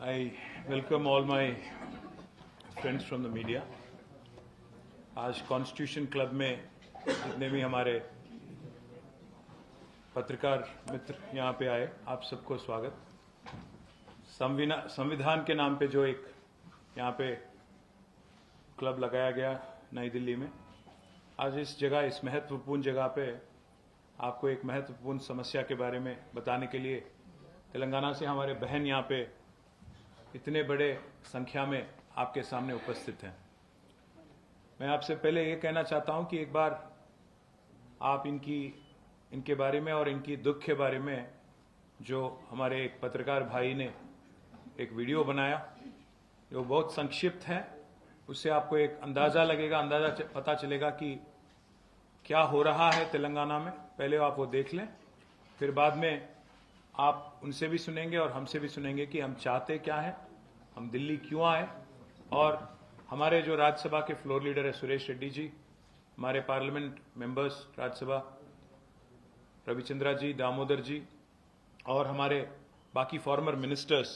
I welcome all my friends from the media. आज constitution club में जितने भी हमारे पत्रकार मित्र यहाँ पे आए, आप सबको स्वागत। संविधान के नाम पे जो एक यहाँ पे क्लब लगाया गया नई दिल्ली में, आज इस जगह, इस महत्वपूर्ण जगह पे आपको एक महत्वपूर्ण समस्या के बारे में बताने के लिए तेलंगाना से हमारे बहन यहाँ पे इतने बड़े संख्या में आपके सामने उपस्थित हैं। मैं आपसे पहले ये कहना चाहता हूं कि एक बार आप इनके बारे में और इनकी दुख के बारे में, जो हमारे एक पत्रकार भाई ने एक वीडियो बनाया जो बहुत संक्षिप्त है, उससे आपको एक अंदाजा पता चलेगा कि क्या हो रहा है तेलंगाना में। पहले आप वो देख लें, फिर बाद में आप उनसे भी सुनेंगे और हमसे भी सुनेंगे कि हम चाहते क्या हैं, हम दिल्ली क्यों आए। और हमारे जो राज्यसभा के फ्लोर लीडर है सुरेश रेड्डी जी, हमारे पार्लियामेंट मेंबर्स राज्यसभा रविचंद्रा जी, दामोदर जी, और हमारे बाकी फॉर्मर मिनिस्टर्स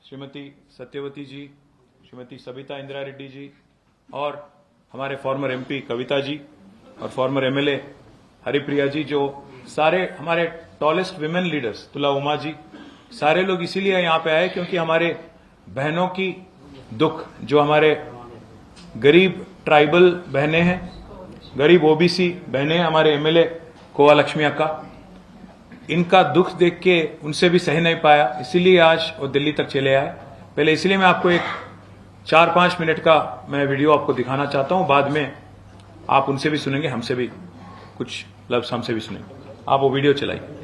श्रीमती सत्यवती जी, श्रीमती सबिता इंदिरा रेड्डी जी, और हमारे फॉर्मर एमपी कविता जी और फॉर्मर एमएलए हरिप्रिया जी, जो सारे हमारे टॉलेस्ट विमेन लीडर्स तुला उमा जी, सारे लोग इसीलिए यहां पे आए क्योंकि हमारे बहनों की दुख, जो हमारे गरीब ट्राइबल बहनें हैं, गरीब ओबीसी बहनें, हमारे एमएलए कोवा लक्ष्मी अक्का, इनका दुख देख के उनसे भी सह नहीं पाया, इसीलिए आज वो दिल्ली तक चले आए। पहले इसलिए मैं आपको एक 4-5 मिनट का मैं वीडियो आपको दिखाना चाहता हूं, बाद में आप उनसे भी सुनेंगे, हमसे भी कुछ लफ्ज हमसे भी सुनेंगे। आप वो वीडियो चलाइए।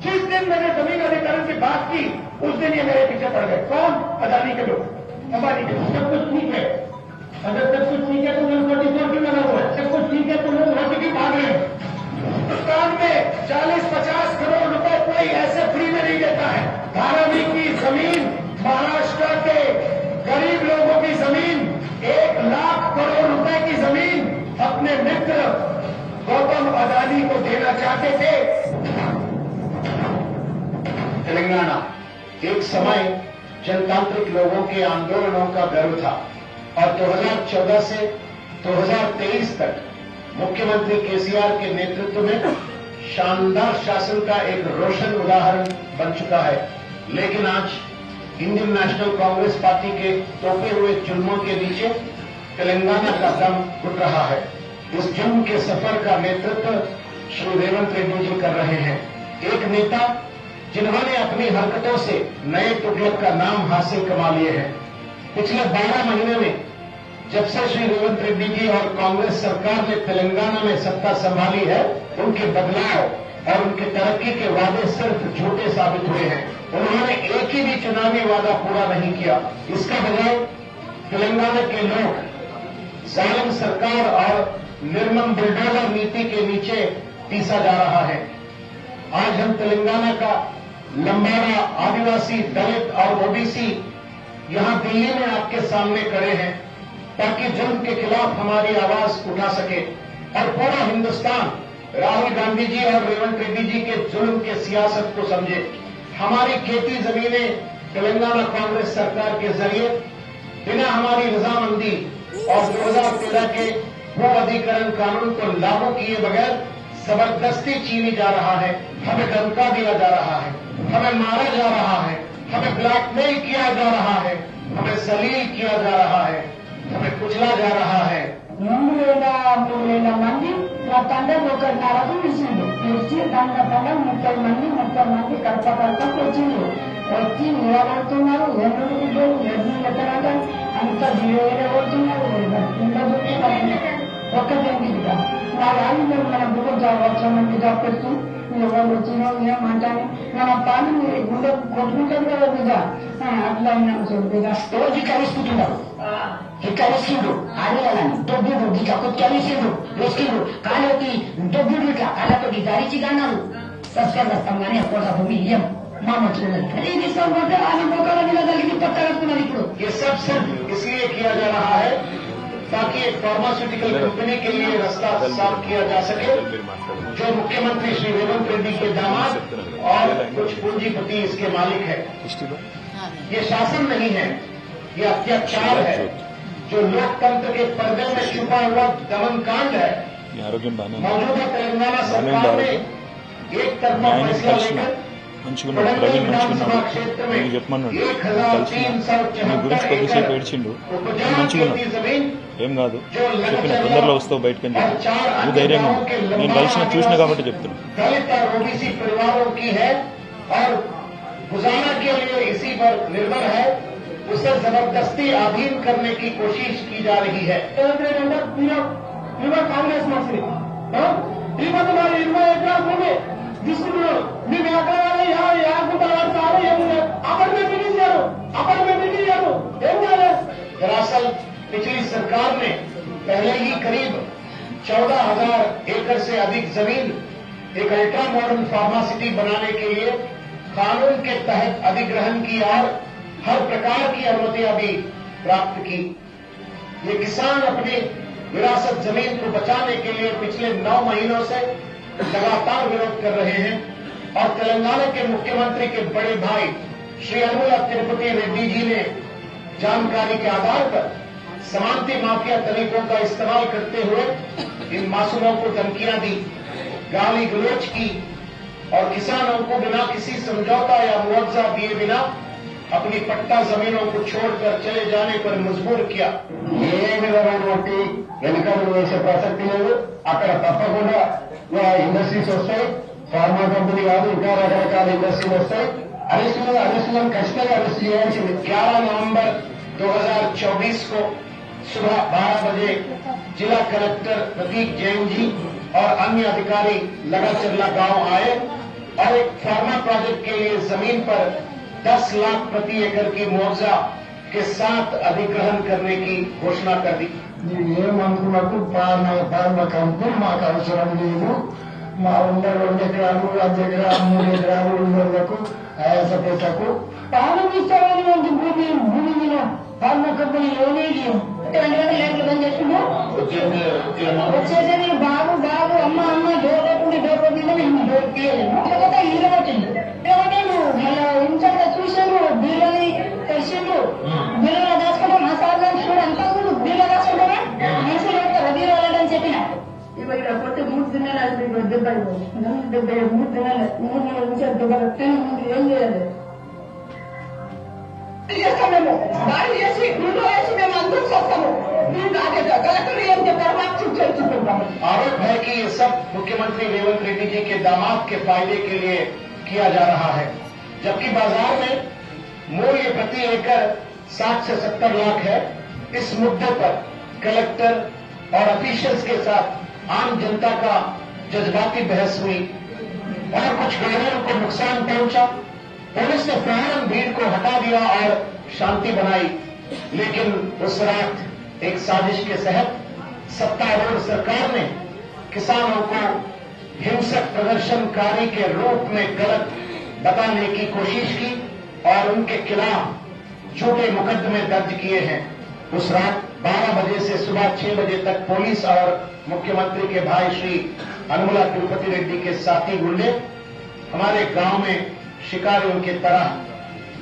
जिस दिन मैंने जमीन अधिग्रहण की बात की उस दिन ये मेरे पीछे पड़ गए। कौन? अदानी के लोग, अंबानी के लोग। सब कुछ ठीक है, अगर सब कुछ ठीक है तो 144 क्यों लगा हुआ है? सब कुछ ठीक है तो लोग वहां से क्यों भाग रहे हैं? हिंदुस्तान में 40-50 करोड़ रुपए कोई ऐसे फ्री में नहीं देता है। धारावी की जमीन, महाराष्ट्र के गरीब लोगों की जमीन, 1 लाख करोड़ रुपए की जमीन अपने मित्र गौतम अदानी को देना चाहते थे। तेलंगाना एक समय जनतांत्रिक लोगों के आंदोलनों का गर्व था और 2014 से 2023 तक मुख्यमंत्री केसीआर के नेतृत्व में शानदार शासन का एक रोशन उदाहरण बन चुका है। लेकिन आज इंडियन नेशनल कांग्रेस पार्टी के तोपे हुए जुल्मों के नीचे तेलंगाना का दम घुट रहा है। इस जुल्म के सफर का नेतृत्व श्री रेवंत रेड्डी जी कर रहे हैं, एक नेता जिन्होंने अपनी हरकतों से नए तुगलक का नाम हासिल कमा लिए हैं। पिछले 12 महीने में जब से श्री रेवंत रेड्डी जी और कांग्रेस सरकार ने तेलंगाना में सत्ता संभाली है, उनके बदलाव और उनके तरक्की के वादे सिर्फ झूठे साबित हुए हैं। उन्होंने एक ही भी चुनावी वादा पूरा नहीं किया। इसका बजाय तेलंगाना के लोग जालिम सरकार और निर्मम बुलडोजर नीति के नीचे पीसा जा रहा है। आज हम तेलंगाना का लंबाड़ा, आदिवासी, दलित और ओबीसी यहां दिल्ली में आपके सामने खड़े हैं ताकि जुल्म के खिलाफ हमारी आवाज उठा सके और पूरा हिंदुस्तान राहुल गांधी जी और रेवंत रेड्डी जी के जुल्म के सियासत को समझे। हमारी खेती जमीनें तेलंगाना कांग्रेस सरकार के जरिए बिना हमारी रजामंदी और 2013 के भू अधिग्रहण कानून को लागू किए बगैर जबरदस्ती छीनी जा रहा है। हमें धमका दिया जा रहा है, हमें मारा जा रहा है, हमें ब्लैकमेल किया जा रहा है, हमें सलील किया जा रहा है, हमें कुचला जा रहा है। 3,000 మంది మా పండుగ ఒకరిన్నరకు ఇచ్చిండు. ఇచ్చి దాని పండుగ 30 మంది కడప వచ్చిండు. వచ్చి నిలబడుతున్నారు. ఎన్నుడు పెడతానంటే అంత వేరే కొడుతున్నారు ఒక్క జరిగింది నా వాళ్ళు మన గుడ్డ జాబ్ జాబ్ పెడుతూ ఎవరు వచ్చినావు ఏమంటాను మన పాలు గుండె కొట్టుకుంటారు కదా బిడ్డ అట్లా బిడ్డ రోజు కలుసుకుంటున్నారు కలిసిండు ఆడేయాలని దొబ్బుడు ఇట్లా కలిసిండు వేసిండు కాళ్ళకి దొబ్బుడు ఇట్లా కాళ్ళతోటి దారిచి కాన్నారు సబ్స్క్రైబ్ చేస్తాం కానీ ఎక్కువ భూమి ఇయ్యం మా మంచిగా అది తీసుకోకపోతే ఆమె మొక్కల మీద కలిగి పట్టగలుగుతున్నారు ఇప్పుడు ये सब सिर्फ इसलिए किया जा रहा है ताकि एक फार्मास्यूटिकल कंपनी के लिए रास्ता साफ किया जा सके जो मुख्यमंत्री श्री रेवंत रेड्डी के दामाद और कुछ पूंजीपति इसके मालिक है। ये शासन नहीं है, ये अत्याचार है जो लोकतंत्र के पर्दे में छुपा हुआ दमन कांड है। मौजूदा तेलंगाना सरकार ने एक तरफा फैसला लेकर ప్రవీణ్ మంచిగున్నాడు నీకు చెప్పమన్నాడు కలిసిన నీ గురించి కొద్దిసేపు ఏడ్చిండు మంచిగున్నాడు ఏం కాదు చెప్పిన తొందరలో వస్తావు బయటకు అని చెప్పి నువ్వు ధైర్యంగా నేను కలిసిన చూసిన కాబట్టి చెప్తున్నా उसे जबरदस्ती अधीन करने की कोशिश की जा रही है। कांग्रेस मंत्री दरअसल पिछली सरकार ने पहले ही करीब 14,000 एकड़ से अधिक जमीन एक अल्ट्रा मॉडर्न फार्मासिटी बनाने के लिए कानून के तहत अधिग्रहण की और हर प्रकार की अनुमतियां भी प्राप्त की। ये किसान अपनी विरासत जमीन को बचाने के लिए पिछले 9 महीनों से लगातार विरोध कर रहे हैं और तेलंगाना के मुख्यमंत्री के बड़े भाई श्री अनुला तिरुपति रेड्डी जी ने जानकारी के आधार पर समानती माफिया तरीकों का इस्तेमाल करते हुए इन मासूमों को धमकियां दी, गाली गलौज की और किसानों को बिना किसी समझौता या मुआवजा दिए बिना अपनी पट्टा जमीनों को छोड़कर चले जाने पर मजबूर किया। ఏ విధమైనటువంటి వెనుకడుగు వేసే ప్రసక్తి లేదు। అక్కడ తప్పకుండా ఇండస్ట్రీస్ వస్తాయి, ఫార్మా కంపెనీ కాదు ఇంకా రకరకాల ఇండస్ట్రీలు వస్తాయి। అరెస్టులను ఖచ్చితంగా అరెస్ట్ చేయాల్సింది। 11 नवंबर 2024 को सुबह 12 बजे जिला कलेक्टर प्रतीक जैन जी और अन्य अधिकारी लगाचरला गांव आए और एक फार्मा प्रोजेक्ट के लिए जमीन पर 10 लाख प्रति एकड़ की मुआवजा के साथ अधिग्रहण करने की घोषणा कर दी। ఏమనుకున్నట్టు ఫార్మా కంపెనీ మాకు అవసరం లేదు, మా ఉన్న 2 ఎకరాలు 5 ఎకరాలు 3 ఎకరాలు ఉన్నోళ్లకు ఆయాసపెట్టకు పాలన ఇస్తామని భూమి మీద ఫార్మా కంపెనీ లోనేది 2 లక్షలు బంద్ చేస్తున్నాం వచ్చేసరి బాబు అమ్మ డోర్ మీద మేము డోర్ తీయలేము లేకపోతే ఇల్లు పట్టింది లేకపోతే మళ్ళీ ఇంట్లో చూసాము బీళ్ళని తెలిసిండు బీళ్ళలో దాచుకుంటే మా సార్ చూడు అంతా బీళ్ళ దాచుకుంటారా మనుషులు పెడతారు బీరు వెళ్ళని చెప్పిన ఇవాళ కొట్టి 3 దినాలు దెబ్బలు 3 దినాలు 3 నెలల నుంచి దెబ్బలు ఏం చేయాలి చేస్తామేమో దాడి చేసి గుండు వేసి మేము అందరూ చేస్తాము। आरोप है कि ये सब मुख्यमंत्री रेवंत रेड्डी जी के दामाद के फायदे के लिए किया जा रहा है, जबकि बाजार में मूल्य प्रति एकड़ 60 से 70 लाख है। इस मुद्दे पर कलेक्टर और ऑफिशियल्स के साथ आम जनता का जज्बाती बहस हुई और कुछ ग्रामीणों को नुकसान पहुंचा। पुलिस ने फौरन भीड़ को हटा दिया और शांति बनाई, लेकिन उस रात एक साजिश के तहत सत्तारूढ़ सरकार ने किसानों को हिंसक प्रदर्शनकारी के रूप में गलत बताने की कोशिश की और उनके खिलाफ झूठे मुकदमे दर्ज किए हैं। उस रात 12 बजे से सुबह 6 बजे तक पुलिस और मुख्यमंत्री के भाई श्री अनुला तिरुपति रेड्डी के साथी गुंडे हमारे गांव में शिकारियों की तरह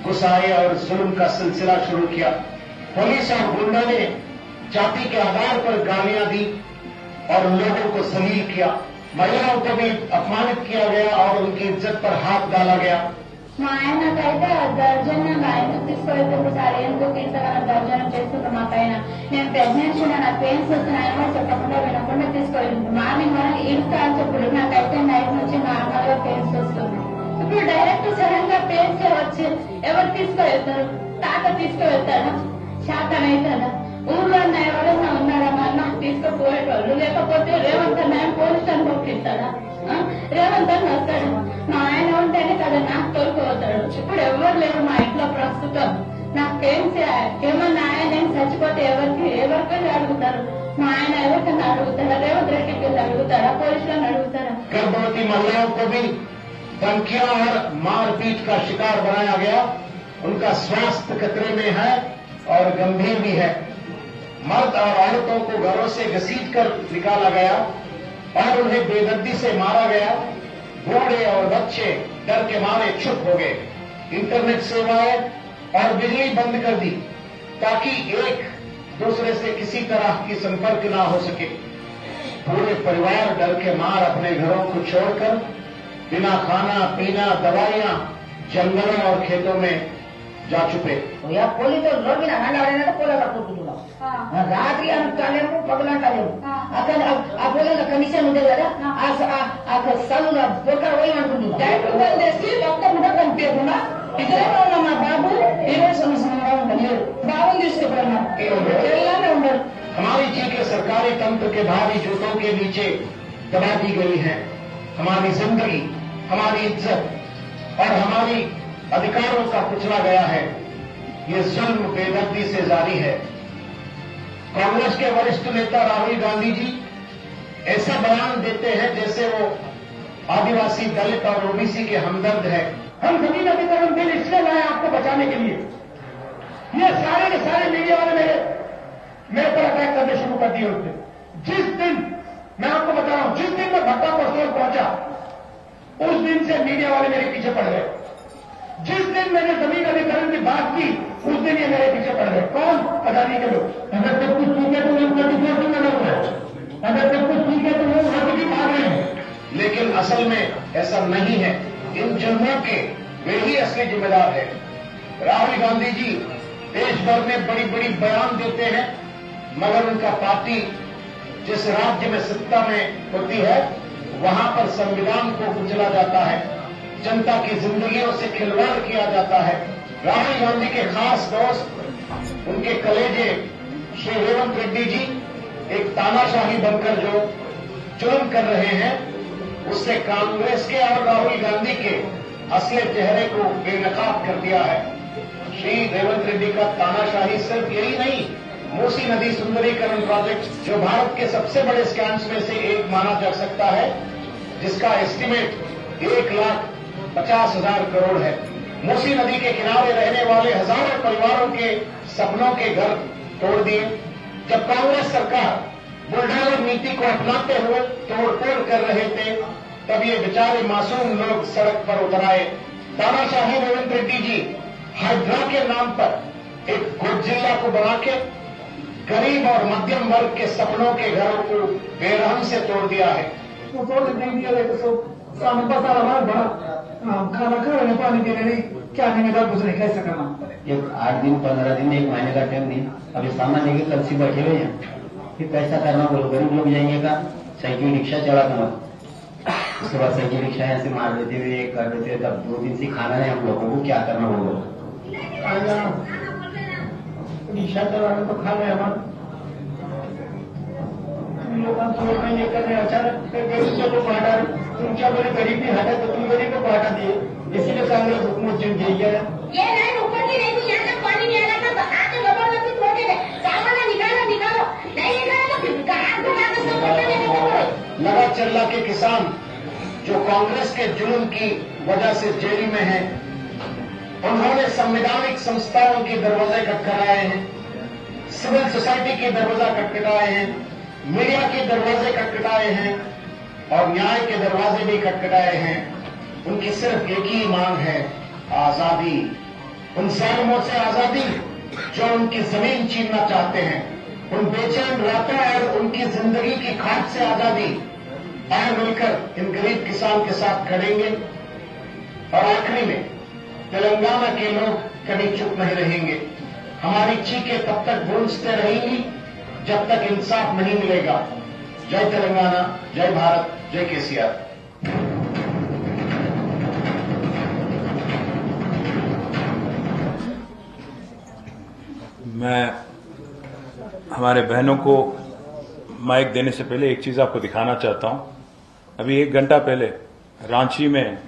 घुस आए और जुल्म का सिलसिला शुरू किया। पुलिस और गुंडों ने जाति के आधार पर गालियां दी और लोगों को जलील किया। महिलाओं को भी अपमानित किया गया और उनकी इज्जत पर हाथ डाला गया। మా ఆయనకైతే దర్జన్యంగా ఎందుకు తీసుకోలేదు సార్ ఎందుకు ఇంతగానో దర్జనం చేస్తుంది మా పైన నేను ప్రెగ్నెన్సీ నాకు పెయిన్స్ వస్తున్నాయని కూడా చెప్పకుండా వినకుండా తీసుకోలేదు। మార్నింగ్ మనకి ఈడుస్తా అని చెప్పాడు, నాకైతే నైట్ నుంచి నార్మల్ గా పెయిన్స్ వస్తుంది। ఇప్పుడు డైరెక్ట్ సడన్ గా పెయిన్స్ వచ్చి ఎవరు తీసుకువెళ్తారు? తాత తీసుకువెళ్తాడు। శాతనైతుందా? ఊళ్ళో ఎవరైనా ఉన్నారా? నాకు తీసుకుపోయేటోళ్ళు. లేకపోతే రేవంత్ అన్న పోలీస్ స్టేషన్ పంపిస్తాడా? రేవంత్ అన్న వస్తాడు. మా ఆయన ఉంటేనే కదా నాకు తోలుకుపోతాడు. ఇప్పుడు ఎవరు లేరు మా ఇంట్లో ప్రస్తుతం. నాకేం ఏమన్నా ఆయన ఏం చచ్చిపోతే ఎవరికైనా అడుగుతారు? మా ఆయన ఎవరికైనా అడుగుతారా? రేవంత్ రెడ్డికి వెళ్ళి అడుగుతారా? పోలీసులను అడుగుతారా? गर्भवती महिलाओं को भी धमकियां और मारपीट का शिकार बनाया गया। उनका स्वास्थ्य खतरे में है और गंभीर भी है। मर्द और औरतों को घरों से घसीटकर निकाला गया और उन्हें बेदर्दी से मारा गया। बूढ़े और बच्चे डर के मारे चुप हो गए। इंटरनेट सेवाएं और बिजली बंद कर दी ताकि एक दूसरे से किसी तरह की संपर्क ना हो सके। पूरे परिवार डर के मार अपने घरों को छोड़कर बिना खाना पीना दवाइयां जंगलों और खेतों में जा चुके। या पोली तो रोड बिना हांडा वाले पोला का कुटुला रात्रि अंतकालेमु पगलांटालेमु अकन आ पोला कंडीशन ఉండే కదా ఆ సల్లుల పోక పోయి అనుకుంటున్నా డైరెక్ట్ చేసి డాక్టర్ కూడా కనిపించకుండా ఇదేమో మా బాబు ఏదో సమస్యగా ఉండలేదు బాబుని తీసుకుపోయినా తెల్లానే ఉండరు। हमारी चीखें सरकारी तंत्र के भारी जूतों के नीचे दबा दी गई हैं। हमारी जिंदगी, हमारी इज्जत और हमारी अधिकारों का कुचला गया है। ये जुल्म बेदर्दी से जारी है। कांग्रेस के वरिष्ठ नेता राहुल गांधी जी ऐसा बयान देते हैं जैसे वो आदिवासी, दलित और ओबीसी के हमदर्द है। हम सभी नवीकरण बिल इसलिए लाए आपको बचाने के लिए। ये सारे के सारे मीडिया वाले मेरे पर अटैक करने शुरू कर दिए उसने। जिस दिन मैं आपको बता रहा हूं, जिस दिन मैं भट्टा परसोल पहुंचा उस दिन से मीडिया वाले मेरे पीछे पड़ गए। जिस दिन मैंने जमीन अधिकरण की बात की उस दिन ये मेरे पीछे पड़ गए। कौन? अदानी के लोग। अगर सब कुछ ठीक है तो लोग नोटिफिकेशन लगा हुआ है, अगर सब कुछ ठीक है तो लोग हद की भाग रहे हैं। लेकिन असल में ऐसा नहीं है। इन जुर्मों के वे ही असली जिम्मेदार है। राहुल गांधी जी देश भर में बड़ी बड़ी बयान देते हैं मगर उनका पार्टी जिस राज्य में सत्ता में होती है वहां पर संविधान को कुचला जाता है, जनता की जिंदगियों से खिलवाड़ किया जाता है। राहुल गांधी के खास दोस्त, उनके कलेजे श्री रेवंत रेड्डी जी एक तानाशाही बनकर जो जुल्म कर रहे हैं उससे कांग्रेस के और राहुल गांधी के असली चेहरे को बेनकाब कर दिया है। श्री रेवंत रेड्डी का तानाशाही सिर्फ यही नहीं, मूसी नदी सुंदरीकरण प्रोजेक्ट जो भारत के सबसे बड़े स्कैम्स में से एक माना जा सकता है, जिसका एस्टीमेट 1,50,000 करोड़ है। मूसी नदी के किनारे रहने वाले हजारों परिवारों के सपनों के घर तोड़ दिए। जब कांग्रेस सरकार बुलडोजर नीति को अपनाते हुए तोड़फोड़ कर रहे थे तब ये बेचारे मासूम लोग सड़क पर उतर आए। तानाशाही रेवंत रेड्डी जी हाइड्रा के नाम पर एक गोजिल्ला को बना के गरीब और मध्यम वर्ग के सपनों के घरों को बेरहम से तोड़ दिया है। तो तोड़ नहीं दिया तो सामने पता हमारा बड़ा खाना खाने पानी देने नहीं क्या नहीं मिला कुछ नहीं कैसे करना। एक 8 दिन 15 दिन 1 महीने का टाइम नहीं। अभी सामान लेके कल से बैठे हुए हैं, फिर कैसा करना बोलो। गरीब लोग जाएंगे का साइकिल रिक्शा चला दूंगा, उसके बाद साइकिल रिक्शा यहाँ से मार देते हुए कर देते, तब 2 दिन से खाना नहीं हम लोगों को क्या करना बोलो। रिक्शा चलाने तो खा गए हमारे लोग नहीं कर रहे। अचानक गरीब को हटा, तुम क्या बोले गरीब भी हटा तो तुम गरीब को हटा दिए, इसीलिए कांग्रेस हुकूमत जिन गई है। ये लाइन ऊपर की नहीं थी, यहाँ तक पानी नहीं आ रहा था, आके जबरदस्ती तोड़ के सामान निकालो नहीं निकालो तो हाथ घुमा के सब लगा चल्ला के किसान जो कांग्रेस के जुल्म की वजह से जेल में हैं, उन्होंने संवैधानिक संस्थाओं के दरवाजे खटखटाए हैं, सिविल सोसाइटी के दरवाजा खटखटाए हैं, मीडिया के दरवाजे खटखटाए हैं और न्याय के दरवाजे भी खटखटाए हैं। उनकी सिर्फ एक ही मांग है, आजादी। उन जालिमों से आजादी जो उनकी जमीन छीनना चाहते हैं, उन बेचैन रातों और उनकी जिंदगी की खाट से आजादी। आए मिलकर इन गरीब किसान के साथ खड़ेंगे और आखिरी में तेलंगाना के लोग कभी चुप नहीं रहेंगे। हमारी चीखें तब तक गूंजते रहेंगी जब तक इंसाफ नहीं मिलेगा। जय तेलंगाना, जय भारत, जय केसीआर। मैं हमारे बहनों को माइक देने से पहले एक चीज आपको दिखाना चाहता हूं। अभी 1 घंटा पहले रांची में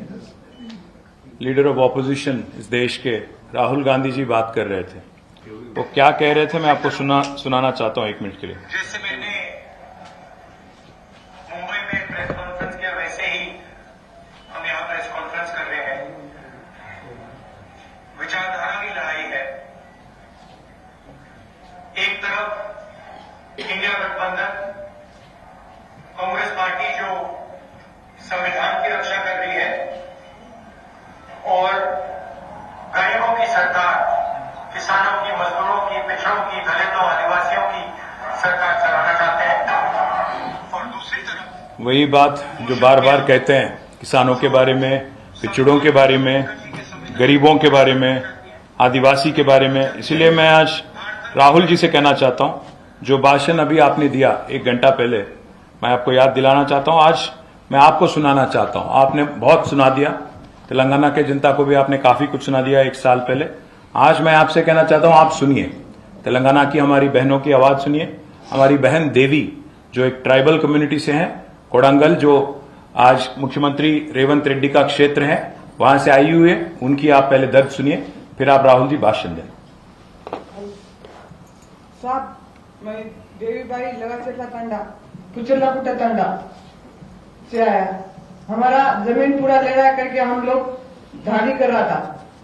लीडर ऑफ ऑपोजिशन इस देश के राहुल गांधी जी बात कर रहे थे। वो क्या कह रहे थे मैं आपको सुनाना चाहता हूं 1 मिनट के लिए। जैसे मैंने मुंबई में प्रेस कॉन्फ्रेंस किया वैसे ही हम यहाँ प्रेस कॉन्फ्रेंस कर रहे हैं। विचारधारा की लड़ाई है। एक तरफ इंडिया गठबंधन कांग्रेस पार्टी जो संविधान की रक्षा कर रही है और गरीबों की सरकार, किसानों की, मजदूरों की, पिछड़ों की, दलितों, आदिवासियों की सरकार चलाना चाहते हैं। और दूसरी तरफ वही बात जो बार बार कहते हैं किसानों के बारे में, पिछड़ों के बारे में, गरीबों के बारे में, आदिवासी के बारे में। इसीलिए मैं आज राहुल जी से कहना चाहता हूं, जो भाषण अभी आपने दिया 1 घंटा पहले, मैं आपको याद दिलाना चाहता हूं। आज मैं आपको सुनाना चाहता हूं। आपने बहुत सुना दिया, तेलंगाना के जनता को भी आपने काफी कुछ सुना दिया 1 साल पहले। आज मैं आपसे कहना चाहता हूं, आप सुनिए, तेलंगाना की हमारी बहनों की आवाज सुनिए। हमारी बहन देवी जो एक ट्राइबल कम्युनिटी से हैं, कोडंगल, जो आज मुख्यमंत्री रेवंत रेड्डी का क्षेत्र है, वहां से आई हुई है, उनकी आप पहले दर्द सुनिए, फिर आप राहुल जी भाषण दें। साहब, मैं देवीबाई लगाचेटला तांडा, कुचल्लाकुटा तांडा से आया। हमारा जमीन पूरा ले रहा करके हम लोग धाड़ी कर रहा था,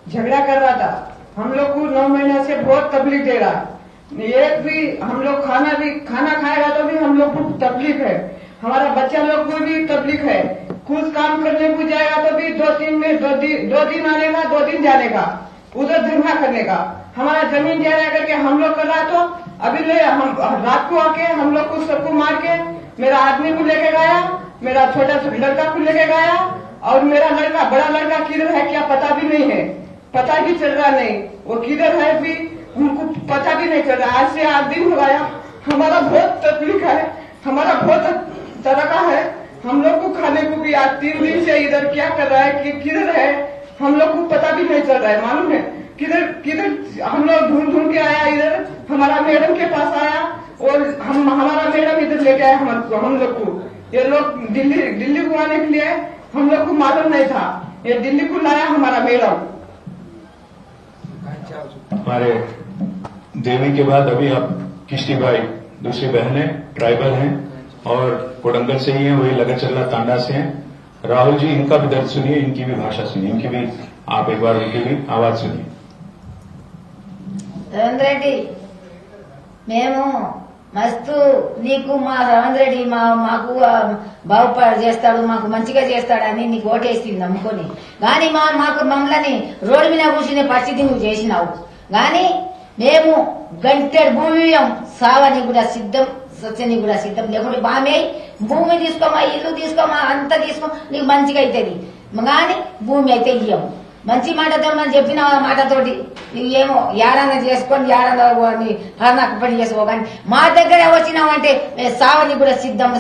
झगड़ा कर रहा था। हम लोग को 9 महीने से बहुत तकलीफ दे रहा है। एक भी हम लोग खाना खाएगा तो भी हम लोग को तकलीफ है। हमारा बच्चा लोग को भी तकलीफ है। कुछ काम करने को जाएगा तो भी 2 दिन आने का, 2 दिन जाने का, उधर धरना करने का। हमारा जमीन दे रहा करके हम लोग कर रहा तो अभी ले हम रात को आके हम लोग को सबको मार के मेरा आदमी को लेके गया, मेरा छोटा लड़का को लेके गया, और मेरा लड़का, बड़ा लड़का किधर है क्या पता भी नहीं है, पता भी चल रहा नहीं, वो किधर है भी उनको पता भी नहीं चल रहा। आज से 8 दिन हो गया। हमारा बहुत तकलीफ है, हमारा बहुत तरह का है। हम लोग को खाने को भी आज 3 दिन से इधर क्या कर रहा है, किधर है, हम लोग को पता भी नहीं चल रहा है। मालूम है किधर हम लोग ढूंढ के आया, इधर हमारा मैडम के पास आया और हमारा मैडम इधर लेके आया हम लोग को। ये लोग दिल्ली को आने के लिए हम लोग को मालूम नहीं था, ये दिल्ली को लाया हमारा मैडम। हमारे देवी के बाद अभी अब किश्तीबाई दूसरी बहन है, ट्राइबल हैं और कोडंगल से ही हैं, वही लगचल्ला तांडा से हैं। राहुल जी, इनका भी दर्द सुनिए, इनकी भी भाषा सुनिए, इनकी भी आप एक बार उनकी भी आवाज सुनिए। రేవంత్ రెడ్డి, మేము మస్తు నీకు మా రేవంత్ రెడ్డి మాకు బాగుపడి చేస్తాడు, మాకు మంచిగా చేస్తాడని నీకు ఓటేసింది నమ్ముకొని, గాని మాకు మమ్మల్ని రోడ్డు మీద కూర్చునే పరిస్థితి నువ్వు చేసినావు. గాని మేము గంటెడు భూమి సావని కూడా సిద్ధం, సత్యని కూడా సిద్ధం. లేకుంటే బామే భూమి తీసుకోమా, ఇల్లు తీసుకోమా, అంత తీసుకో, నీకు మంచిగా అవుతుంది. గాని భూమి అయితే ఇయ్యము. మంచి మాటతో మనం చెప్పిన మాటతోటి నువ్వేమో యాడన్నా చేసుకొని యాడన్నా నాకు పని చేసుకో. కానీ మా దగ్గర వచ్చినామంటే సావని కూడా సిద్ధం.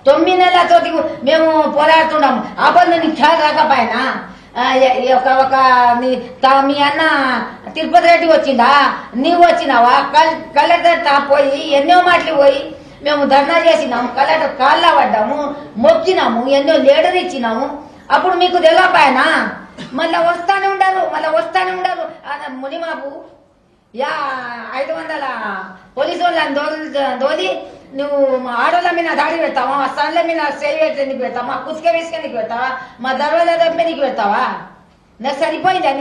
9 నెలలతోటి మేము పోరాడుతున్నాము. ఆ పని నీకు ఖ్యాల్ రాకపోయినా మీ అన్న తిరుపతి రెడ్డి వచ్చిందా, నీవు వచ్చినావా? కలెక్టర్ పోయి ఎన్నో మాటలు పోయి మేము ధర్నా చేసినాము, కలెక్టర్ కాళ్ళ పడ్డాము, మొక్కినాము, ఎన్నో లీడర్ ఇచ్చినాము. అప్పుడు మీకు తెలియపాయనా? మళ్ళా వస్తానే ఉండరు మునిమాపు 500 పోలీసు వాళ్ళని దోది నువ్వు ఆడోళ్ళ మీద దాడి పెడతావా, మా సన్ల మీద సేవ్ నీకు పెడతావా, మా కుచ్క వేసుకొని పెడతావా, మా దర్వాజా దప్పే నీకు పెడతావా? నాకు సరిపోయిందా?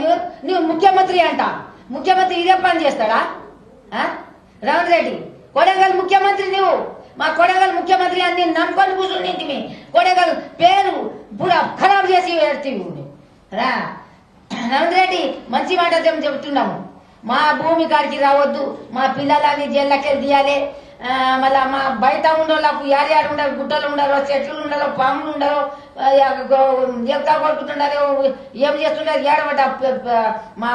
నువ్వు ముఖ్యమంత్రి అంట, ముఖ్యమంత్రి ఇదే పని చేస్తాడా? రేవంత్ రెడ్డి కొడంగల్ ముఖ్యమంత్రి, నువ్వు మా కొడంగల్ ముఖ్యమంత్రి అని నేను నమ్ముకొని కూర్చుని కొడంగల్ పేరు పూరా ఖరాబ్ చేసి పెడతావు రా. రేవంత్ రెడ్డి, మంచి మాట చెప్తున్నాము. మా భూమి కాడికి రావద్దు, మా పిల్లలని జైళ్ళకెళ్ళి తీయాలి. మళ్ళా మా బయట ఉండోళ్ళకు యారు ఉండరు, గుట్టలు ఉండరు, చెట్లు ఉండరు, పాములు ఉండరు, ఎగతా కొట్టుకుంటున్నారు, ఏం చేస్తున్నారు, ఏడబడ్డ మా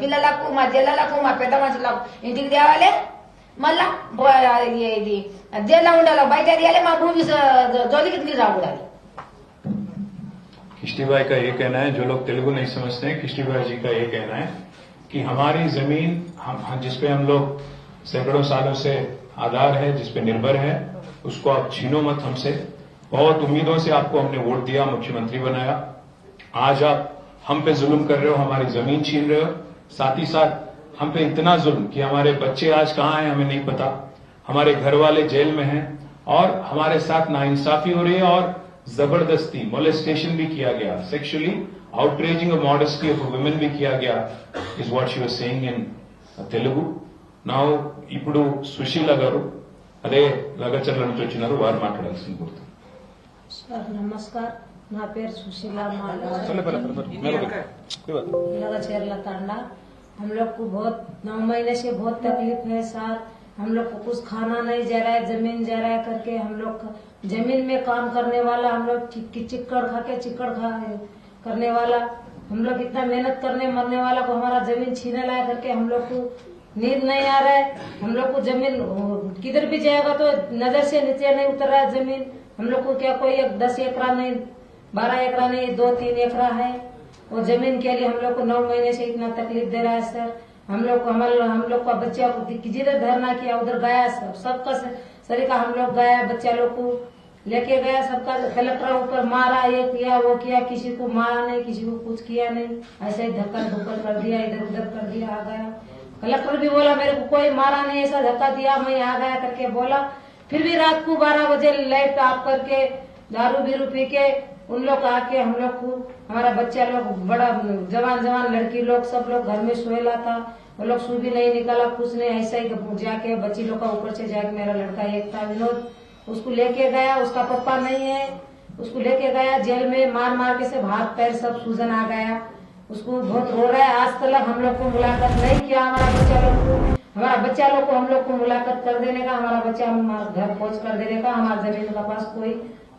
పిల్లలకు, మా జల్లలకు, మా పెద్ద మనుషులకు ఇంటికి తేవాలి. మళ్ళా ఇది జైల్లో ఉండాలి, బయట తీయాలి, మా భూమి జోలికి నీరు రాకూడదు. किश्तीबाई का ये कहना है, जो लोग तेलुगु नहीं समझते हैं, किश्तीबाई जी का ये कहना है कि हमारी जमीन हम जिसपे हम लोग सैकड़ों सालों से आधार है, जिसपे निर्भर है, उसको आप छीनो मत हमसे। बहुत उम्मीदों से आपको हमने वोट दिया, मुख्यमंत्री बनाया। आज आप हम पे जुल्म कर रहे हो, हमारी जमीन छीन रहे हो, साथ ही साथ हम पे इतना जुल्म कि हमारे बच्चे आज कहां हैं हमें नहीं पता, हमारे घर वाले जेल में हैं और हमारे साथ नाइंसाफी हो रही है और जबरदस्ती मोलेस्टेशन भी किया गया, sexually outraging a modesty of a woman भी किया गया, is what she was saying in Telugu. Now ఇప్పుడు సుశీల గారు అదే లగచర్ల నుంచి వచ్చినారు, వారు మాట్లాడాల్సింది కోరుతారు. సార్ నమస్కార్, నా పేరు సుశీల लगाचेरला तांडा। हम लोग को बहुत 9 महीने से बहुत तकलीफ है सर। हम लोग को कुछ खाना नहीं जा रहा है, जमीन जा रहा है करके हम लोग जमीन में काम करने वाला, हम लोग चिक्कड़ खा के चिक्कड़ खा करने वाला, हम लोग इतना मेहनत करने मरने वाला को हमारा जमीन छीने लाया करके हम लोग को नींद नहीं आ रहा है। हम लोग को जमीन किधर भी जाएगा तो नजर से नीचे नहीं उतर रहा है जमीन। हम लोग को क्या कोई 10 एकड़ा नहीं, 12 एकड़ा नहीं, 2-3 एकड़ा है। वो जमीन के लिए हम लोग को 9 महीने से इतना तकलीफ दे रहा है सर। हम लोग का बच्चा को जिधर धरना किया उधर गया, सबका सरीका हम लोग गया, बच्चा लोग को लेके गया, सबका कलेक्टर ऊपर मारा, ये किया वो किया, किसी को मारा नहीं, किसी को कुछ किया नहीं, ऐसे ही धक्का धुक्कर कर दिया, इधर उधर कर दिया, आ गया। कलेक्टर भी बोला मेरे को कोई मारा नहीं, ऐसा धक्का दिया मैं आ गया करके बोला। फिर भी रात को 12 बजे लाइट ऑफ करके दारू बीरू पी के उन लोग आके हम लोग को, हमारा बच्चा लोग बड़ा जवान लड़की लोग सब लोग घर में सोएला था, वो लोग सू भी नहीं निकाला, कुछ नहीं, ऐसा ही जाके बच्ची लोग का ऊपर से जाके मेरा लड़का एक था विनोद, उसको लेके गया, उसका पप्पा नहीं है, उसको लेके गया जेल में, मार के से हाथ पैर सब सूजन आ गया, उसको बहुत रो रहा है। आज तक हम लोग को मुलाकात नहीं किया, हमारा बच्चा लोग को हम लोग को मुलाकात कर देने का, हमारा बच्चा हमारा घर पहुंच कर देने का, हमारा जमीन का पास कोई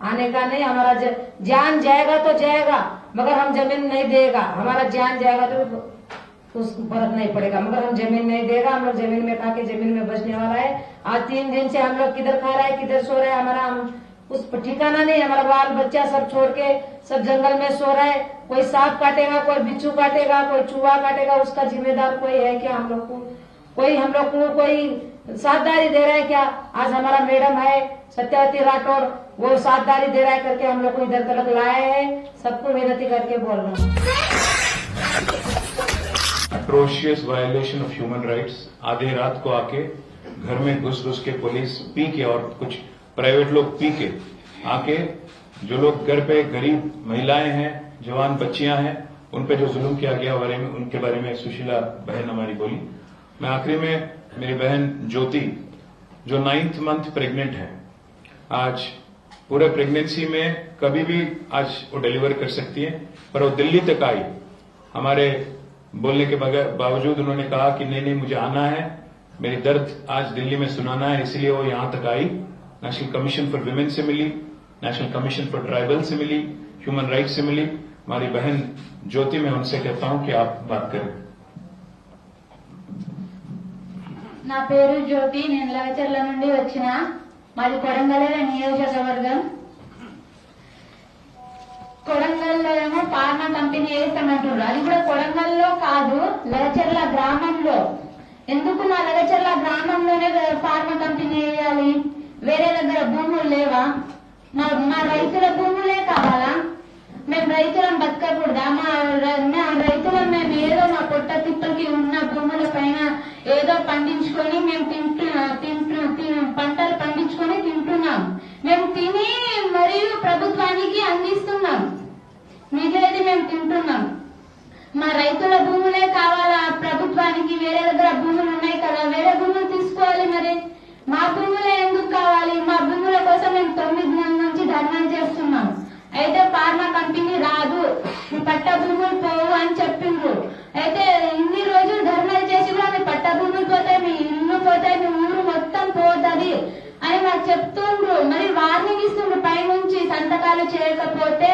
आने का नहीं। हमारा जान जाएगा तो जाएगा मगर हम जमीन नहीं देगा, हमारा जान जाएगा तो उसको फर्क नहीं पड़ेगा मगर हम जमीन नहीं देगा। हम लोग जमीन में खा के जमीन में बचने वाला है। आज 3 दिन से हम लोग किधर खा रहा है किधर सो रहा है, हमारा उस ठिकाना नहीं। हमारा बाल बच्चा सब छोड़ के सब जंगल में सो रहा है, कोई सांप काटेगा, कोई बिच्छू काटेगा, कोई चूहा काटेगा, उसका जिम्मेदार कोई है क्या? हम लोग को कोई साझेदारी दे रहा है क्या? आज हमारा मैडम है सत्यवती राठौर, वो साझेदारी दे रहा है करके हम लोग को इधर तक लाए हैं। सबको विनती करके बोल रहा हूँ। Atrocious violation of human rights. आधे रात को आके घर में घुस के पुलिस पी के और कुछ प्राइवेट लोग पी के आके, जो लोग घर पे गरीब महिलाएं हैं, जवान बच्चियां हैं, उन पे जो जुल्म किया गया उनके बारे में सुशीला बहन हमारी बोली। मैं आखिरी में मेरी बहन ज्योति जो 9th मंथ प्रेग्नेंट है, आज पूरे प्रेगनेंसी में कभी भी आज वो डिलीवर कर सकती है, पर वो दिल्ली तक आई। हमारे बोलने के बावजूद उन्होंने कहा कि नहीं मुझे आना है, मेरी दर्द आज दिल्ली में सुनाना है, इसलिए वो यहां तक आई। नेशनल कमीशन फॉर विमेन से मिली, नेशनल कमीशन फॉर ट्राइबल से मिली, ह्यूमन राइट्स से मिली। हमारी बहन ज्योति, मैं उनसे कहता हूं कि आप बात करें। నా పేరు జ్యోతి, నేను లగచర్ల నుండి వచ్చిన, మాది కొడంగల్ నియోజకవర్గం. కొడంగల్లో ఏమో ఫార్మా కంపెనీ వేస్తామంటున్నారు, అది కూడా కొడంగల్లో కాదు, లగచర్ల గ్రామంలో. ఎందుకు నా లగచర్ల గ్రామంలోనే ఫార్మా కంపెనీ వేయాలి? వేరే దగ్గర భూములు లేవా? మా రైతుల భూములే కావాలా? మేము రైతులం బతకకూడదా? మా రైతులం మేము ఏదో మా పొట్ట తిప్పకి ఉన్న భూముల పైన ఏదో పండించుకొని మేము పంటలు పండించుకొని తింటున్నాం. మేము తిని మరియు ప్రభుత్వానికి అందిస్తున్నాం, మిగిలిది మేము తింటున్నాం. మా రైతుల భూములే కావాలా ప్రభుత్వానికి? వేరే దగ్గర భూములు ఉన్నాయి కదా, వేరే భూములు తీసుకోవాలి. మరి మా భూములే ఎందుకు కావాలి? మా భూముల కోసం మేము 9 నెలల నుంచి ధర్నా చేస్తున్నాం. అయితే ఫార్మా కంపెనీ రాదు, పట్ట భూములు పోవు అని చెప్పిండ్రు. అయితే ఇన్ని రోజులు ధర్నాలు చేసి కూడా మీ పట్ట భూములు పోతాయి, మీ ఇల్లు పోతాయి, మీ ఊరు మొత్తం పోతుంది అని మాకు చెప్తుండ్రు. మరి వార్నింగ్ ఇస్తుండ్రు పైనుంచి, సంతకాలు చేయకపోతే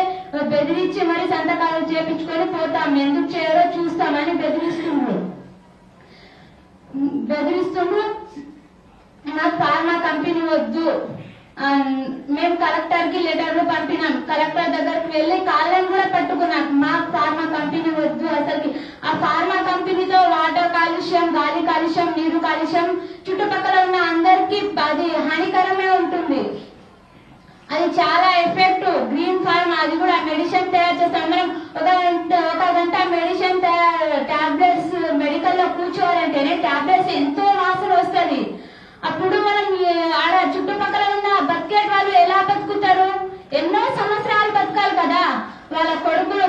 బెదిరించి మరి సంతకాలు చేపించుకొని పోతాం, ఎందుకు చేయరో చూస్తామని బెదిరిస్తుండ్రు. నాకు ఫార్మా కంపెనీ వద్దు, మేము కలెక్టర్ కి లెటర్లు పంపినాం. కలెక్టర్ దగ్గరకు వెళ్లి కాళ్ళని కూడా పట్టుకున్నాం. మా ఫార్మా కంపెనీ వద్దు అసలు. ఆ ఫార్మా కంపెనీతో వాటర్ కాలుష్యం, గాలి కాలుష్యం, నీరు కాలుష్యం చుట్టుపక్కల ఉన్న అందరికి అది హానికరమే ఉంటుంది. అది చాలా ఎఫెక్ట్. గ్రీన్ ఫార్మ్ అది కూడా మెడిసిన్ తయారు చేస్తాం. మనం ఒక గంట మెడిసిన్ టాబ్లెట్స్ మెడికల్ లో కూర్చోవాలంటేనే టాబ్లెట్స్ ఎంతో వాసన వస్తుంది. అప్పుడు మనం ఆడ చుట్టుపక్కల ఉన్న బతికేట్ వాళ్ళు ఎలా బతుకుతారు? ఎన్నో సంవత్సరాలు బతకాలి కదా. వాళ్ళ కొడుకులు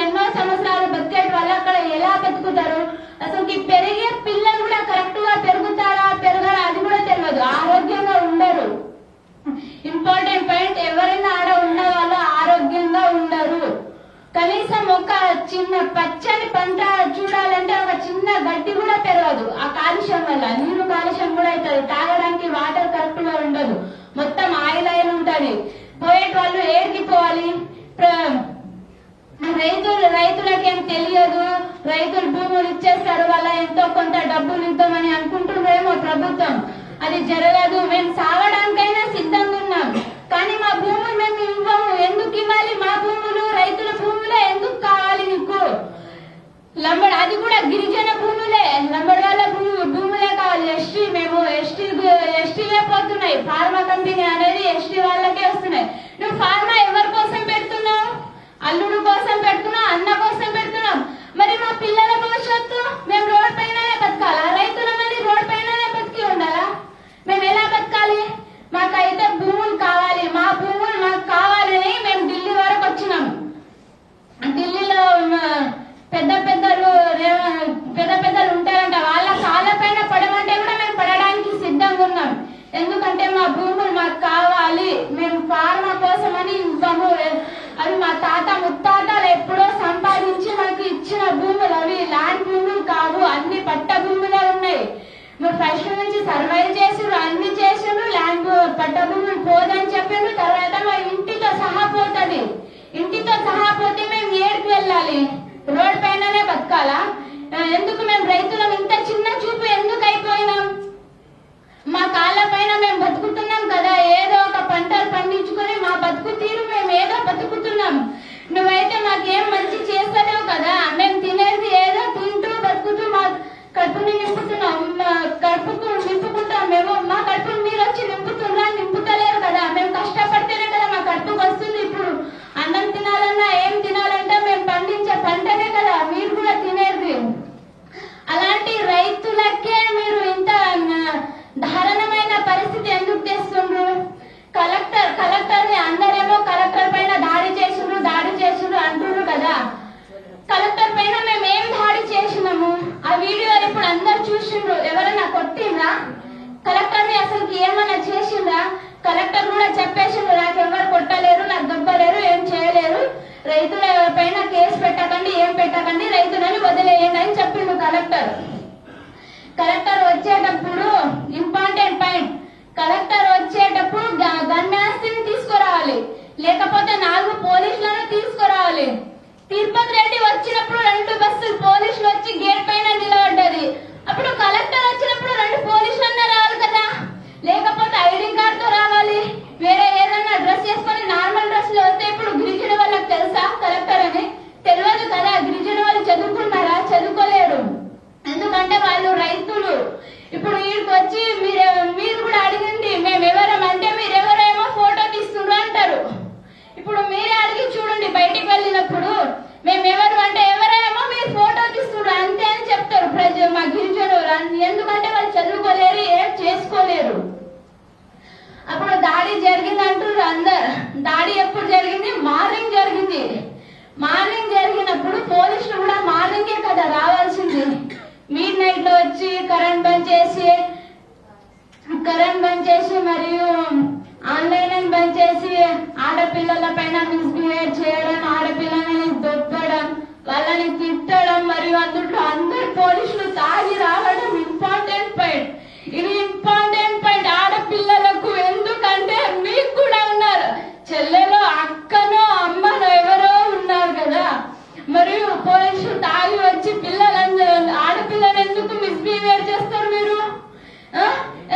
ఎన్నో సంవత్సరాలు బతికేట్ వాళ్ళు అక్కడ ఎలా బతుకుతారు? అసలు పెరిగే పిల్లలు కూడా కరెక్ట్ గా పెరుగుతారా పెరగరా అది కూడా తెలియదు. ఆరోగ్యంగా ఉండరు. ఇంపార్టెంట్ పాయింట్, ఎవరైనా ఆడ ఉన్న వాళ్ళు ఆరోగ్యంగా ఉండరు. కనీసం ఒక చిన్న పచ్చని పంట చూడాలంటే ఒక చిన్న గడ్డి కూడా పెరగదు. ఆ కాలుష్యం వల్ల నీరు కాలుష్యం కూడా అవుతుంది. తాగడానికి వాటర్ కరెక్ట్ గా ఉండదు. మొత్తం ఆయిల్ ఉంటది. పోయేటి వాళ్ళు ఏడికి పోవాలి? రైతులకేం తెలియదు. రైతులు భూములు ఇచ్చేస్తారు, వాళ్ళ ఎంతో కొంత డబ్బులు ఇద్దామని అనుకుంటున్నారేమో ప్రభుత్వం. అది జరగదు. మేము సాగడానికైనా సిద్ధంగా ఉన్నాం, కానీ మా భూములు మేము ఇవ్వము. ఎందుకు ఇవ్వాలి? మా భూములు రైతుల భూములే ఎందుకు కావాలి నీకు? అది కూడా గిరిజన భూములే, లంబడి వాళ్ళ భూములే కావాలి. మేము ఎస్టీలే పోతున్నాయి. ఫార్మా కంపెనీ అనేది ఎస్టీ వాళ్ళకే వస్తున్నాయి. నువ్వు ఫార్మా ఎవరి కోసం పెడుతున్నావు? అల్లుడు కోసం పెడుతున్నావు, అన్న కోసం పెడుతున్నాం. మరి మా పిల్లల భవిష్యత్తు మేము రోడ్ పైననే బతకాలా? రైతులమని రోడ్ పైననే బతికి ఉండాలా? మేము ఎలా బతకాలి? మాకైతే భూములు కావాలి. మా భూములు మాకు కావాలని మేము ఢిల్లీ వరకు వచ్చినాం. ఢిల్లీలో పెద్ద పెద్దలు ఉంటారంట. వాళ్ళ కాళ్ళ పైన పడమంటే కూడా మేము పడడానికి సిద్ధంగా ఉన్నాం. ఎందుకంటే మా భూములు మాకు కావాలి. మేము ఫార్మా కోసం అని ఇవ్వము. అవి మా తాత ముత్తాతలు ఎప్పుడో సంపాదించి మాకు ఇచ్చిన భూములు. అవి ల్యాండ్ భూములు కావు, అన్ని పట్ట భూములే ఉన్నాయి. మీరు ఫస్ట్ నుంచి సర్వైవ్ చేసారు, అన్ని చేసారు. ల్యాండ్ పట్ట భూములు పోదని చెప్పారు. తర్వాత మా ఇంటితో సహా పోతుంది. ఇంటితో సహా పోతే మేము ఏడుకు వెళ్ళాలి? రోడ్ పైననే బతకాలా? ఎందుకు మేము రైతులం ఇంత చిన్న చూపు ఎందుకు అయిపోయినాం? మా కాళ్ళ పైన మేము బతుకుతున్నాం కదా. ఏదో ఒక పంటలు పండించుకొని మా బతుకు తీరు మేము ఏదో బతుకుతున్నాం. నువ్వైతే మాకేం మంచి చేస్తలేవు కదా. మేము తినేది ఏదో తింటూ బతుకుతూ మా కడుపుని నింపుతున్నాం. నింపుకుంటాం మేము. మా కడుపుని మీరు వచ్చి నింపుతలేరు కదా. మేము కష్టపడితేనే కదా మా కడుపుకి వస్తుంది. ఇప్పుడు అన్నం తినాలన్నా ఏం తినాలంటే మేము పండించే పంటనే కదా మీరు కూడా తినేది. అలాంటి రైతులకే మీరు ఇంత దారుణమైన పరిస్థితి ఎందుకు తెస్తుండ్రు? కలెక్టర్ అందరేమో కలెక్టర్ పైన దాడి చేసుడు అంటున్నారు కదా. కలెక్టర్ పైన మేము ఏం దాడి చేసినాము? ఆ వీడియో ఇప్పుడు అందరు చూసిండ్రు. ఎవరైనా కొట్టిండ్రా? కలెక్టర్ ని అసలు ఏమన్నా చేసిండ్రా? కలెక్టర్ కూడా చెప్పేసిండ్రు, నాకు ఎవరు కొట్టలేరు, నాకు దెబ్బలేరు, ఏం చేయలేరు, రైతుల పైన కేసు పెట్టకండి, ఏం పెట్టకండి, రైతులని వదిలేయండి అని చెప్పిండు కలెక్టర్. కలెక్టర్ వచ్చేటప్పుడు ఇంపార్టెంట్ పాయింట్, కలెక్టర్ వచ్చేటప్పుడు గన్మ్యాన్స్ని తీసుకురావాలి, లేకపోతే 4 పోలీసులను తీసుకురావాలి. తిరుపతి రెడ్డి వచ్చినప్పుడు 2 బస్సులు పోలీసులు వచ్చి గేట్ పైన నిలబడ్డది. అప్పుడు కలెక్టర్ వచ్చినప్పుడు 2 పోలీసులన్నా రావాలి కదా, లేకపోతే ఐడి కార్డుతో రావాలి. వేరే ఏదన్నా డ్రెస్ చేసుకుని నార్మల్ డ్రెస్ లో వస్తే ఇప్పుడు గిరిజన వాళ్ళకి తెలుసా కలెక్టర్ అని? తెలియదు కదా. గిరిజన వాళ్ళు చదువుకున్నారా? చదువుకోలేరు. ఎందుకంటే వాళ్ళు రైతులు. ఇప్పుడు వీడికి వచ్చి మీరు కూడా అడిగింది మేము ఎవరమంటే మీరెవరేమో ఫోటో తీస్తుండ్రు అంటారు. ఇప్పుడు మీరే అడిగి చూడండి, బయటికి వెళ్ళినప్పుడు మేమెవరు అంటే ఎవరేమో మీరు ఫోటో తీస్తుండ్రు అంతే అని చెప్తారు ప్రజలు, మా గిరిజనులు. ఎందుకంటే వాళ్ళు చదువుకోలేరు, ఏం చేసుకోలేరు. అప్పుడు దాడి జరిగింది అంటారు అందరు. దాడి ఎప్పుడు జరిగింది? మార్నింగ్ జరిగింది. మార్నింగ్ జరిగినప్పుడు పోలీసులు కూడా మార్నింగే కదా రావాల్సింది. మిడ్ నైట్ లో వచ్చి కరెంట్ బంద్ చేసి మరియు ఆన్లైన్ బంద్ చేసి ఆడపిల్లల పైన మిస్బిహేవ్ చేయడం, ఆడపిల్లలని దొబ్బడం, వాళ్ళని తిట్టడం, మరియు అందులో అందరు పోలీసులు తాగి రావడం ఇంపార్టెంట్ పాయింట్. ఇది ఇంపార్టెంట్ పాయింట్ ఆడపిల్లలకు. ఎందుకంటే మీకు కూడా ఉన్నారు, చెల్లెలో అక్కనో అమ్మనో ఎవరో ఉన్నారు కదా. మరియు పోలీసులు తాగి వచ్చి ఆడపిల్లని ఎందుకు మిస్బిహేవ్ చేస్తారు మీరు?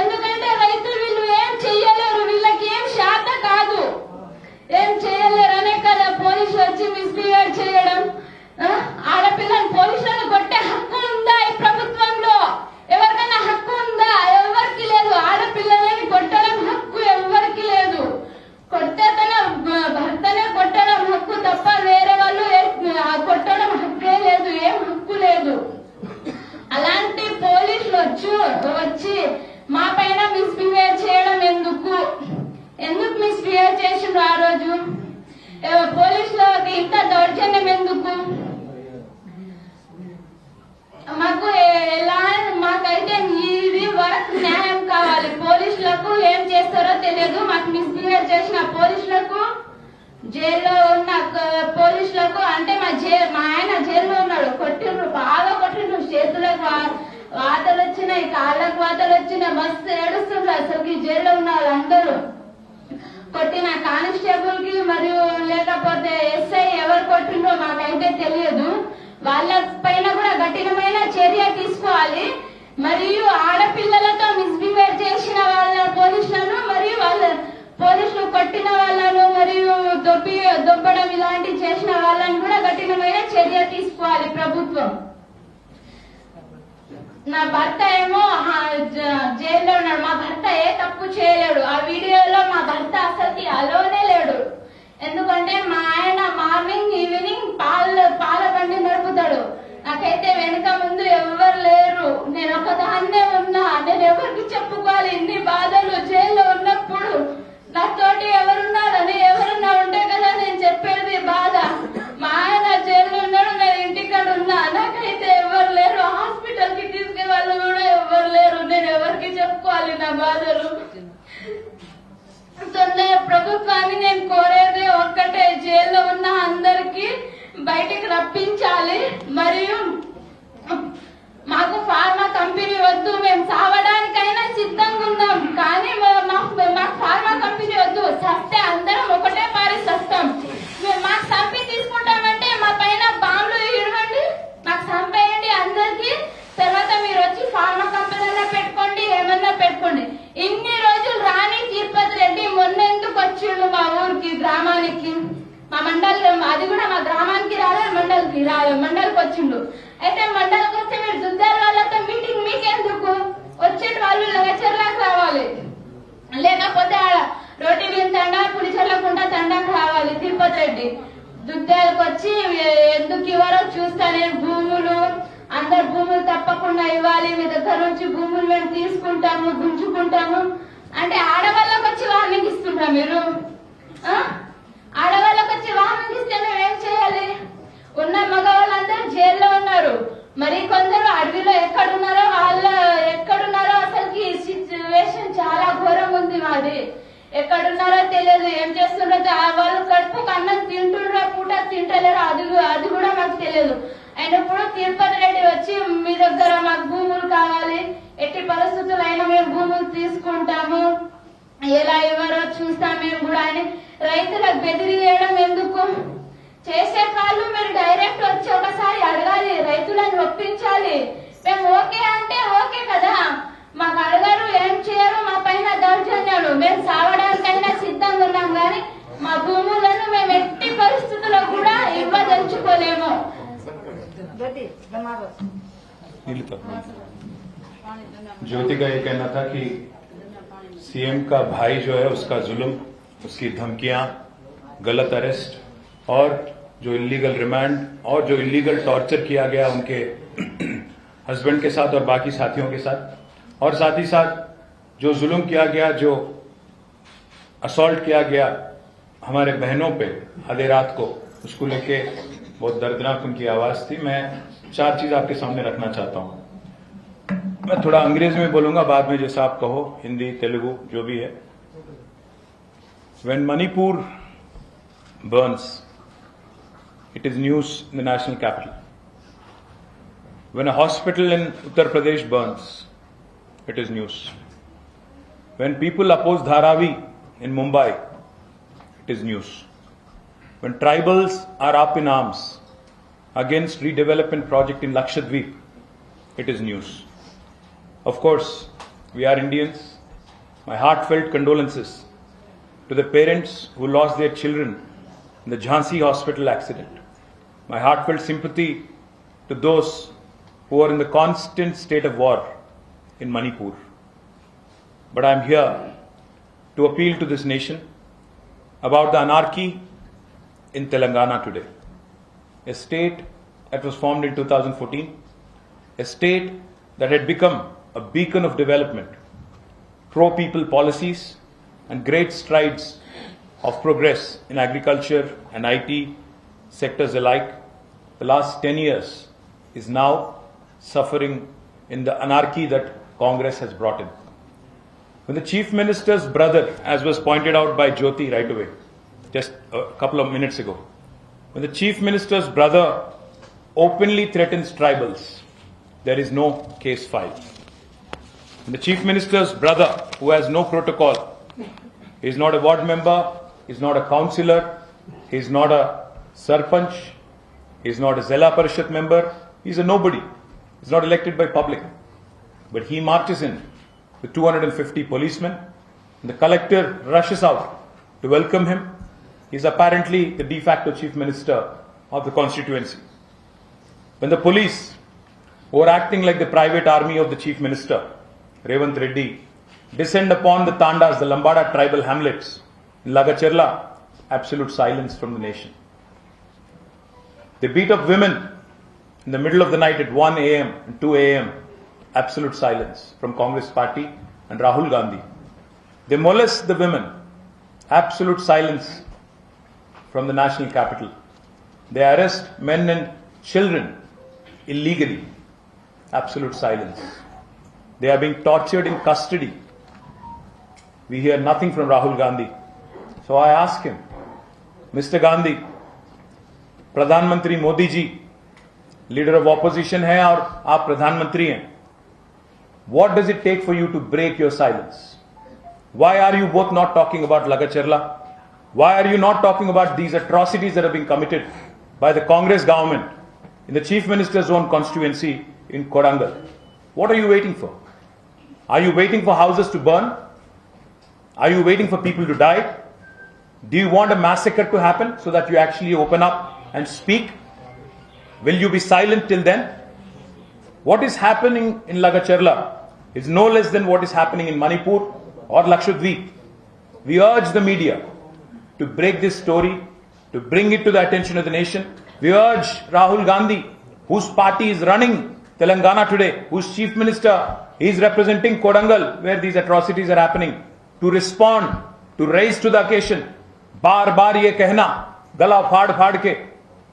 ఎందుకంటే రైతులు వీళ్ళు ఏం చెయ్యలేరు, వీళ్ళకి చేసిండ్రు ఆ రోజు? పోలీసులకి ఇంత దౌర్జన్యం ఎందుకు? మాకైతే ఇది వరకు న్యాయం కావాలి. పోలీసులకు ఏం చేస్తారో తెలియదు. మాకు మిస్బిహేవ్ చేసిన పోలీసులకు, జైల్లో ఉన్న పోలీసులకు, అంటే మా ఆయన జైల్లో ఉన్నాడు, కొట్టిండ్రు, బాగా కొట్టిండ్రు. చేతులకు వాతలు వచ్చినాయి, కాళ్ళకు వాతలు వచ్చినాయి, మస్తు ఏడుస్తుండ్రు. అసలు జైల్లో ఉన్న వాళ్ళందరూ కొట్టిన కానిస్టేబుల్ కి మరియు లేకపోతే ఎస్ఐ ఎవరు కొట్టిండ్రో మాకైతే తెలియదు. వాళ్ళ పైన కూడా కఠినమైన చర్య తీసుకోవాలి. మరియు ఆడపిల్లలతో మిస్బిహేవ్ చేసిన వాళ్ళ పోలీసులను, మరియు వాళ్ళ పోలీసులు కొట్టిన వాళ్ళను, మరియు దొబ్బడం ఇలాంటివి చేసిన వాళ్ళని కూడా కఠినమైన చర్య తీసుకోవాలి ప్రభుత్వం. నా భర్త ఏమో జైల్లో ఉన్నాడు. మా భర్త ఏ తప్పు చేయలేడు. ఆ వీడియోలో మా భర్త అసలుకి అలోనే లేడు. ఎందుకంటే మా ఆయన మార్నింగ్ ఈవినింగ్ పాల బండి నడుపుతాడు. నాకైతే వెనుక ముందు ఎవరు లేరు. నేను ఒకదాన్నే ఉన్నా. నేను ఎవరికి చెప్పుకోవాలి ఇన్ని బాధలు? జైల్లో ఉన్నప్పుడు నాతోటి ఎవరున్నారని, ఎవరున్నా ఉంటే కదా నేను చెప్పేది బాధ. మా ఆయన జైల్లో ఉన్నాడు, నేను ఇంటికాడ ఉన్నా. నాకైతే ఎవరు లేరు. హాస్పిటల్ కి తీసుకెళ్ళే వాళ్ళు కూడా ఎవరు లేరు. నేను ఎవరికి చెప్పుకోవాలి నా బాధలు? ప్రభుత్వాన్ని నేను కోరేది ఒక్కటే, జైల్లో ఉన్న అందరికి బయటికి రప్పించాలి. మరియు మాకు ఫార్మా కంపెనీ వద్దు. మేము సావడానికైనా సిద్ధంగా ఉన్నాం, కానీ మాకు ఫార్మా కంపెనీ వద్దు. సస్తే అందరం ఒకటే పారి సస్తాం. మాకు చంపి తీసుకుంటామంటే మా పైన బాంబులు ఇవ్వండి, మాకు చంపేయండి అందరికి. తర్వాత మీరు వచ్చి ఫార్మా కంపెనీలో పెట్టుకోండి, ఏమన్నా పెట్టుకోండి. ఇన్ని రోజులు రాని తిరుపతి రెడ్డి మొన్న ఎందుకు వచ్చిండు మా ఊరికి, గ్రామానికి? మా మండలం, అది కూడా మా గ్రామానికి రాలేదు, మండలికి వచ్చిండు. అయితే మండలికి వస్తే మీరు దుద్దారు వాళ్ళతో మీటింగ్ మీకెందుకు? వచ్చేటి వాళ్ళు లగచర్లకు రావాలి, లేకపోతే రోటి మీద తండా, పులిచెర్లకుంట తండాకు రావాలి. తిరుపతి రెడ్డి దుద్దాలకు వచ్చి ఎందుకు ఇవ్వరో చూస్తానే, భూములు అందరు భూములు తప్పకుండా ఇవ్వాలి, మీ దగ్గర నుంచి భూములు మేము తీసుకుంటాము, గుంజుకుంటాము అంటే ఆడవాళ్ళకి వచ్చి వార్నింగ్ ఇస్తుంటాం. మీరు ఆడవాళ్ళకి వచ్చి వార్నింగ్ ఇస్తే మేము ఏం చేయాలి? ఉన్న మగవాళ్ళందరూ జైల్లో ఉన్నారు. మరి కొందరు అడవిలో ఎక్కడున్నారో అసలుకి సిచ్యువేషన్ చాలా ఘోరంగా ఉంది. మాది ఎక్కడున్నారో తెలియదు, ఏం చేస్తున్నారో. వాళ్ళు కడుపుకు అన్నం తింటున్నారో పూట తింటలేరో అది కూడా మాకు తెలియదు. అయినప్పుడు తిరుపతి రెడ్డి వచ్చి మీ దగ్గర మాకు భూములు కావాలి, ఎట్టి పరిస్థితులు అయినా మేము భూములు తీసుకుంటాము, ఎలా ఇవ్వరో చూస్తాం మేము కూడా అని రైతులకు బెదిరియడం ఎందుకు? చేసే వాళ్ళు మీరు డైరెక్ట్ వచ్చి ఒకసారి అడగాలి, రైతులను ఒప్పించాలి. మేము ఓకే అంటే ఓకే కదా, మాకు అడగారు, ఏం చేయరు, మా పైన దౌర్జన్యాలు. మేము సావడానికైనా సిద్ధంగా ఉన్నాం, కానీ మా భూములను మేము ఎట్టి పరిస్థితుల్లో కూడా ఇవ్వదలుచుకోలేము. ज्योति का ये कहना था कि सीएम का भाई जो है उसका जुल्म, उसकी धमकियां, गलत अरेस्ट और जो इलीगल रिमांड और जो इलीगल टॉर्चर किया गया उनके हस्बैंड के साथ और बाकी साथियों के साथ, और साथ ही साथ जो जुल्म किया गया, जो असॉल्ट किया गया हमारे बहनों पे आधी रात को, उसको लेके बहुत दर्दनाक उनकी आवाज थी। मैं 4 चीज आपके सामने रखना चाहता हूं। मैं थोड़ा अंग्रेज में बोलूंगा, बाद में जैसा आप कहो, हिंदी तेलुगु जो भी है। When Manipur burns, it is news in the national capital. When a hospital in Uttar Pradesh burns, it is news. When people oppose Dharavi in Mumbai, it is news. When tribals are up in arms against redevelopment project in Lakshadweep, it is news. Of course, we are Indians. My heartfelt condolences to the parents who lost their children in the Jhansi hospital accident. My heartfelt sympathy to those who are in the constant state of war in Manipur. But I am here to appeal to this nation about the anarchy in Telangana today. A state that was formed in 2014, a state that had become a beacon of development, pro-people policies and great strides of progress in agriculture and IT sectors alike, the last 10 years is now suffering in the anarchy that Congress has brought in. When the Chief Minister's brother, as was pointed out by Jyoti right away, just a couple of minutes ago, when the Chief Minister's brother openly threatens tribals, there is no case filed. When the Chief Minister's brother, who has no protocol, is not a ward member, is not a councillor, he is not a sarpanch, he is not a Zilla Parishad member, he is a nobody, he is not elected by public. But he marches in with 250 policemen, and the collector rushes out to welcome him. He is apparently the de facto Chief Minister of the constituency. When the police, who are acting like the private army of the Chief Minister, Revant Reddy, descend upon the Tandas, the Lambada tribal hamlets in Lagacherla, absolute silence from the nation. They beat up women in the middle of the night at 1 a.m. and 2 a.m. Absolute silence from Congress party and Rahul Gandhi. They molest the women. Absolute silence from the national capital. They arrest men and children illegally. Absolute silence. They are being tortured in custody. We hear nothing from Rahul Gandhi. So I ask him, Mr. Gandhi, Pradhan Mantri Modi ji, leader of opposition hai aur aap Pradhan Mantri hain. What does it take for you to break your silence? Why are you both not talking about Lagacherla? Why are you not talking about these atrocities that are being committed by the Congress government in the Chief Minister's own constituency in Korangal? What are you waiting for? Are you waiting for houses to burn? Are you waiting for people to die? Do you want a massacre to happen so that you actually open up and speak? Will you be silent till then? What is happening in Lagacherla is no less than what is happening in Manipur or Lakshadweep. We urge the media to break this story, to bring it to the attention of the nation. We urge Rahul Gandhi, whose party is running Telangana today, whose Chief Minister is representing Korangal, where these atrocities are happening, to respond, to rise to the occasion. बार बार ये कहना गला फाड़ फाड़ के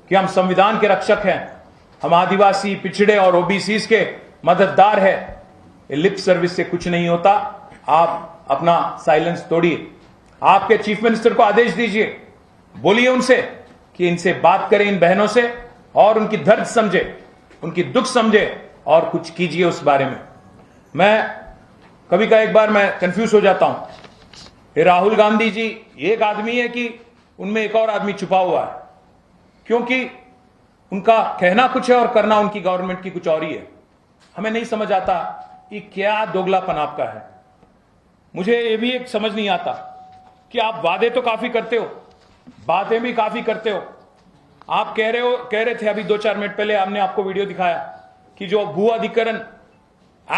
कि हम संविधान के रक्षक हैं, हम आदिवासी पिछड़े और ओबीसीज के मददगार है, ये लिप सर्विस से कुछ नहीं होता. आप अपना साइलेंस तोड़िए. आपके चीफ मिनिस्टर को आदेश दीजिए, बोलिए उनसे कि इनसे बात करें, इन बहनों से, और उनकी दर्द समझे, उनकी दुख समझे और कुछ कीजिए उस बारे में. मैं कभी का एक बार मैं कंफ्यूज हो जाता हूं. ये राहुल गांधी जी एक आदमी है कि उनमें एक और आदमी छुपा हुआ है, क्योंकि उनका कहना कुछ है और करना उनकी गवर्नमेंट की कुछ और ही है. हमें नहीं समझ आता कि क्या दोगलापन आपका है. मुझे ये भी एक समझ नहीं आता कि आप वादे तो काफी करते हो, बातें भी काफी करते हो. आप कह रहे थे अभी 2-4 मिनट पहले, हमने आपको वीडियो दिखाया कि जो भू अधिग्रहण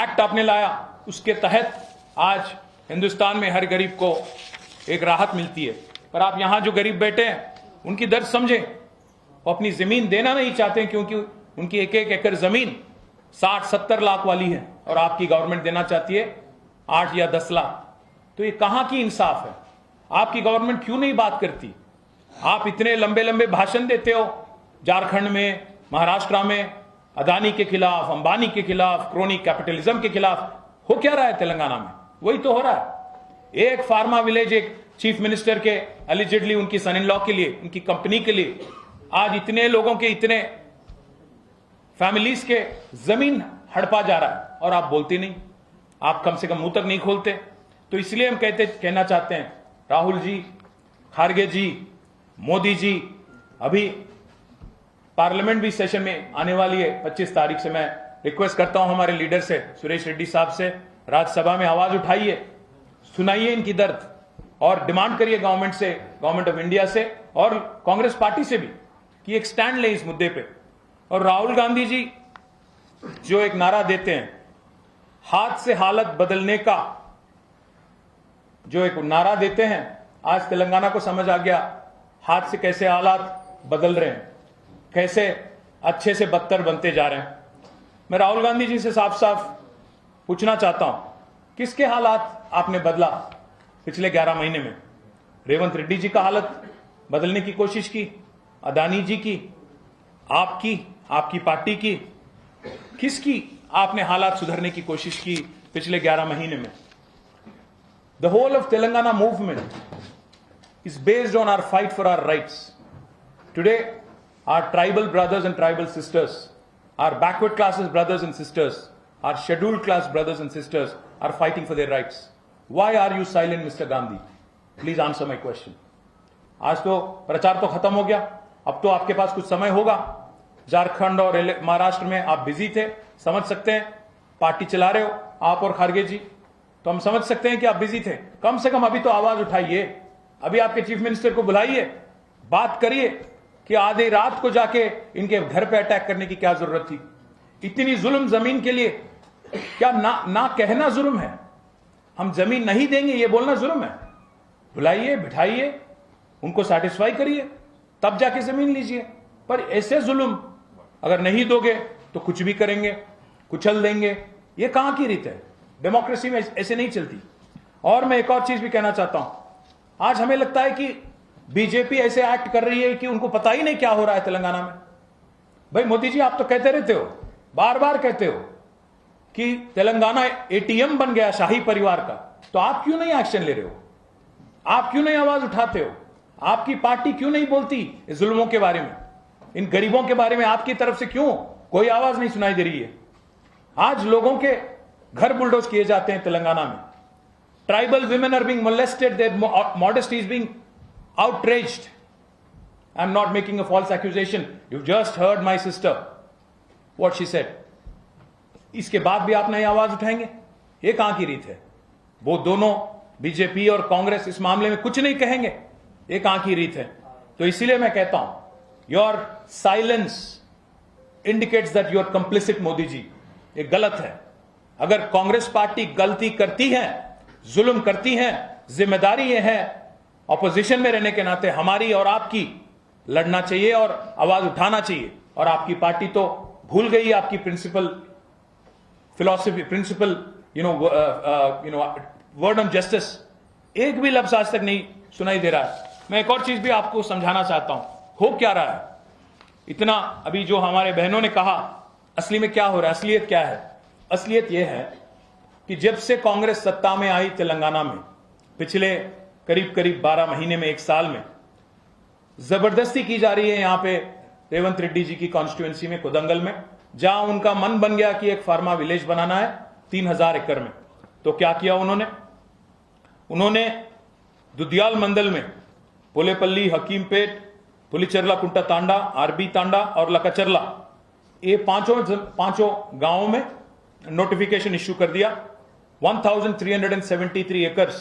एक्ट आपने लाया, उसके तहत आज हिंदुस्तान में हर गरीब को एक राहत मिलती है. पर आप यहां जो गरीब बैठे हैं उनकी दर्द समझें. वो अपनी जमीन देना नहीं चाहते क्योंकि उनकी एक एकड़ जमीन 60-70 लाख वाली है और आपकी गवर्नमेंट देना चाहती है 8 या 10 लाख. तो ये कहां की इंसाफ है? आपकी गवर्नमेंट क्यों नहीं बात करती? आप इतने लंबे लंबे भाषण देते हो, झारखंड में, महाराष्ट्र में अदानी के खिलाफ, अंबानी के खिलाफ, क्रोनी कैपिटलिज्म के खिलाफ. हो क्या रहा है तेलंगाना में? वही तो हो रहा है. एक फार्मा विलेज एक चीफ मिनिस्टर के एलिजिडली उनकी सन इन लॉ के लिए, उनकी कंपनी के लिए आज इतने लोगों के, इतने फैमिलीज के जमीन हड़पा जा रहा है और आप बोलते नहीं. आप कम से कम मुंह तक नहीं खोलते. तो इसलिए हम कहना चाहते हैं, राहुल जी, खारगे जी, मोदी जी, अभी पार्लियामेंट भी सेशन में आने वाली है 25 तारीख से. मैं रिक्वेस्ट करता हूं हमारे लीडर से, सुरेश रेड्डी साहब से, राज्यसभा में आवाज उठाइए, सुनाइए इनकी दर्द और डिमांड करिए गवर्नमेंट से, गवर्नमेंट ऑफ इंडिया से और कांग्रेस पार्टी से भी कि एक स्टैंड ले इस मुद्दे पे. और राहुल गांधी जी जो एक नारा देते हैं, हाथ से हालत बदलने का जो एक नारा देते हैं, आज तेलंगाना को समझ आ गया हाथ से कैसे हालात बदल रहे हैं, कैसे अच्छे से बदतर बनते जा रहे हैं. मैं राहुल गांधी जी से साफ साफ पूछना चाहता हूं, किसके हालात आपने बदला पिछले 11 महीने में? रेवंत रेड्डी जी का हालत बदलने की कोशिश की, अदानी जी की, आपकी पार्टी की, किसकी आपने हालात सुधरने की कोशिश की पिछले 11 महीने में? The whole of Telangana movement is based on our fight for our rights. Today, our tribal brothers and tribal sisters, our backward classes brothers and sisters, our scheduled class brothers and sisters are fighting for their rights. Why are you silent, Mr. Gandhi? Please answer my question. आज तो प्रचार तो खत्म हो गया, अब तो आपके पास कुछ समय होगा। झारखंड और महाराष्ट्र में आप बिजी थे, समझ सकते हैं, पार्टी चला रहे हो आप और खारगे जी, तो हम समझ सकते हैं कि आप बिजी थे। कम से कम अभी तो आवाज उठाइए, अभी आपके चीफ मिनिस्टर को बुलाइए, बात करिए कि आधी रात को जाके इनके घर पे अटैक करने की क्या जरूरत थी? इतनी जुल्म जमीन के लिए, क्या ना कहना जुल्म है? हम जमीन नहीं देंगे ये बोलना जुल्म है? बुलाइए, बिठाइए, उनको सेटिस्फाई करिए, तब जाके जमीन लीजिए। पर ऐसे जुल्म अगर नहीं दोगे तो कुछ भी करेंगे, कुचल देंगे, ये कहां की रीत है? डेमोक्रेसी में ऐसे नहीं चलती। और मैं एक और चीज भी कहना चाहता हूं, आज हमें लगता है कि बीजेपी ऐसे एक्ट कर रही है कि उनको पता ही नहीं क्या हो रहा है तेलंगाना में। भाई मोदी जी, आप तो कहते रहते हो, बार बार कहते हो कि तेलंगाना एटीएम बन गया शाही परिवार का, तो आप क्यों नहीं एक्शन ले रहे हो? आप क्यों नहीं आवाज उठाते हो? आपकी पार्टी क्यों नहीं बोलती इस जुल्मों के बारे में, इन गरीबों के बारे में? आपकी तरफ से क्यों कोई आवाज नहीं सुनाई दे रही है? आज लोगों के घर बुलडोज किए जाते हैं तेलंगाना में। Tribal women are being molested, their modesty is being outraged. I'm not making a false accusation. You've just heard my sister, what she said. इसके बाद भी आप नई आवाज उठाएंगे? ये कहां की रीत है? वो दोनों बीजेपी और कांग्रेस इस मामले में कुछ नहीं कहेंगे, ये कहां की रीत है? तो इसीलिए मैं कहता हूं, your silence indicates that you are complicit Modi ji. ये गलत है। अगर कांग्रेस पार्टी गलती करती है, जुल्म करती हैं, जिम्मेदारी ये है ऑपोजिशन में रहने के नाते हमारी और आपकी लड़ना चाहिए और आवाज उठाना चाहिए। और आपकी पार्टी तो भूल गई आपकी principle philosophy, principle word on justice. एक भी लफ्ज आज तक नहीं सुनाई दे रहा है। मैं एक और चीज भी आपको समझाना चाहता हूं, हो क्या रहा है। इतना अभी जो हमारे बहनों ने कहा, असली में क्या हो रहा है, असलियत क्या है? असलियत यह है कि जब से कांग्रेस सत्ता में आई तेलंगाना में, पिछले करीब 12 महीने में, 1 साल में, जबरदस्ती की जा रही है यहां पे रेवंत रेड्डी जी की कॉन्स्टिट्यूएंसी में, कोदंगल में, जहां उनका मन बन गया कि एक फार्मा विलेज बनाना है 3000 एकड़ में। तो क्या किया उन्होंने दुदियाल मंडल में पोलेपल्ली, हकीमपेट, पुलिचरला कुंटा तांडा, आरबी तांडा और लकाचरला, ये पांचों गांवों में नोटिफिकेशन इश्यू कर दिया 1373 एकर्स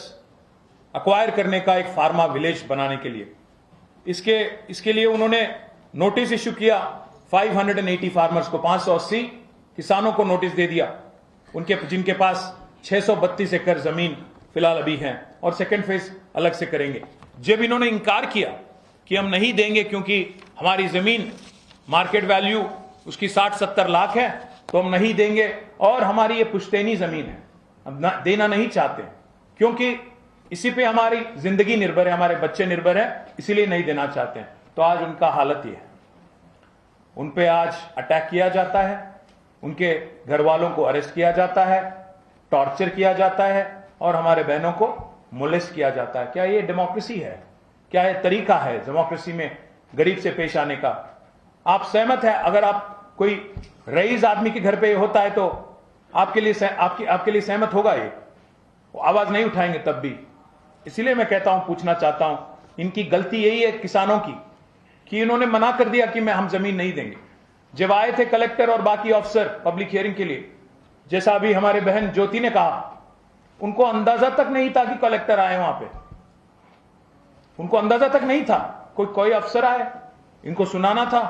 अक्वायर करने का एक फार्मा विलेज बनाने के लिए। इसके लिए उन्होंने नोटिस इश्यू किया 580 फार्मर्स को, 580 किसानों को नोटिस दे दिया, जिनके पास 632 एकड़ जमीन फिलहाल अभी है, और सेकेंड फेज अलग से करेंगे। जब इन्होंने इंकार किया कि हम नहीं देंगे क्योंकि हमारी जमीन मार्केट वैल्यू उसकी 60-70 लाख है, तो हम नहीं देंगे, और हमारी ये पुश्तैनी जमीन है, हम देना नहीं चाहते क्योंकि इसी पे हमारी जिंदगी निर्भर है, हमारे बच्चे निर्भर है, इसीलिए नहीं देना चाहते हैं। तो आज उनका हालत ये है, उन पे आज अटैक किया जाता है, उनके घर वालों को अरेस्ट किया जाता है, टॉर्चर किया जाता है, और हमारे बहनों को मोलेस्ट किया जाता है। क्या ये डेमोक्रेसी है? क्या ये तरीका है डेमोक्रेसी में गरीब से पेश आने का? आप सहमत है? अगर आप कोई रईस आदमी के घर पे होता है तो आपके लिए सहमत होगा? ये आवाज नहीं उठाएंगे तब भी। इसीलिए मैं कहता हूं, पूछना चाहता हूं, इनकी गलती यही है किसानों की कि इन्होंने मना कर दिया कि हम जमीन नहीं देंगे। जब आए थे कलेक्टर और बाकी ऑफिसर पब्लिक हियरिंग के लिए, जैसा अभी हमारे बहन ज्योति ने कहा, उनको अंदाजा तक नहीं था कि कलेक्टर आए वहां पे, उनको अंदाजा तक नहीं था। कोई अफसर आए, इनको सुनाना था,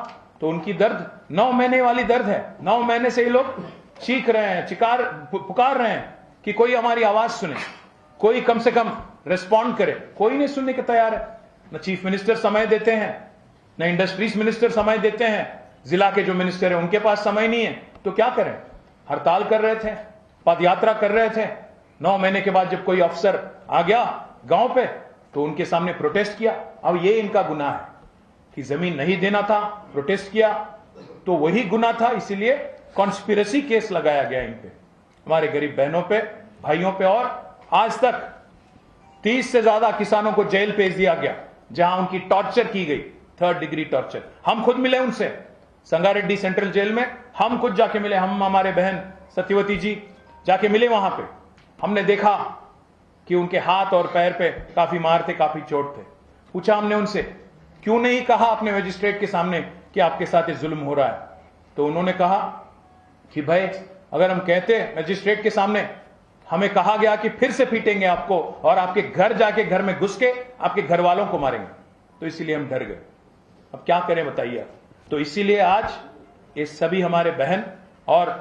तो उनकी दर्द 9 महीने वाली दर्द है। 9 महीने से ये लोग चीख रहे हैं, पुकार रहे हैं कि कोई हमारी आवाज सुने, कोई कम से कम रिस्पॉन्ड करे। कोई नहीं सुनने के तैयार है। न चीफ मिनिस्टर समय देते हैं, न इंडस्ट्रीज मिनिस्टर समय देते हैं, जिला के जो मिनिस्टर है उनके पास समय नहीं है। तो क्या करें? हड़ताल कर रहे थे, पदयात्रा कर रहे थे। 9 महीने के बाद जब कोई अफसर आ गया गांव पे, तो उनके सामने प्रोटेस्ट किया। अब ये इनका गुनाह है कि जमीन नहीं देना था, प्रोटेस्ट किया, तो वही गुनाह था, इसीलिए कॉन्स्पिरेसी केस लगाया गया इन पे, हमारे गरीब बहनों पे, भाइयों पे। और आज तक 30 से ज्यादा किसानों को जेल भेज दिया गया, जहां उनकी टॉर्चर की गई, 3rd डिग्री टॉर्चर। हम खुद मिले उनसे संगारेड्डी सेंट्रल जेल में, हम खुद जाके मिले, हम हमारे बहन सत्यवती जी जाके मिले वहां पे। हमने देखा कि उनके हाथ और पैर पे काफी मार थे, काफी चोट थे। पूछा हमने उनसे, क्यों नहीं कहा अपने मजिस्ट्रेट के सामने कि आपके साथ ये जुल्म हो रहा है? तो उन्होंने कहा कि भाई अगर हम कहते मजिस्ट्रेट के सामने, हमें कहा गया कि फिर से पीटेंगे आपको और आपके घर जाके घर में घुस के आपके घर वालों को मारेंगे, तो इसीलिए हम डर गए। अब क्या करें बताइए आप? तो इसीलिए आज ये सभी हमारे बहन और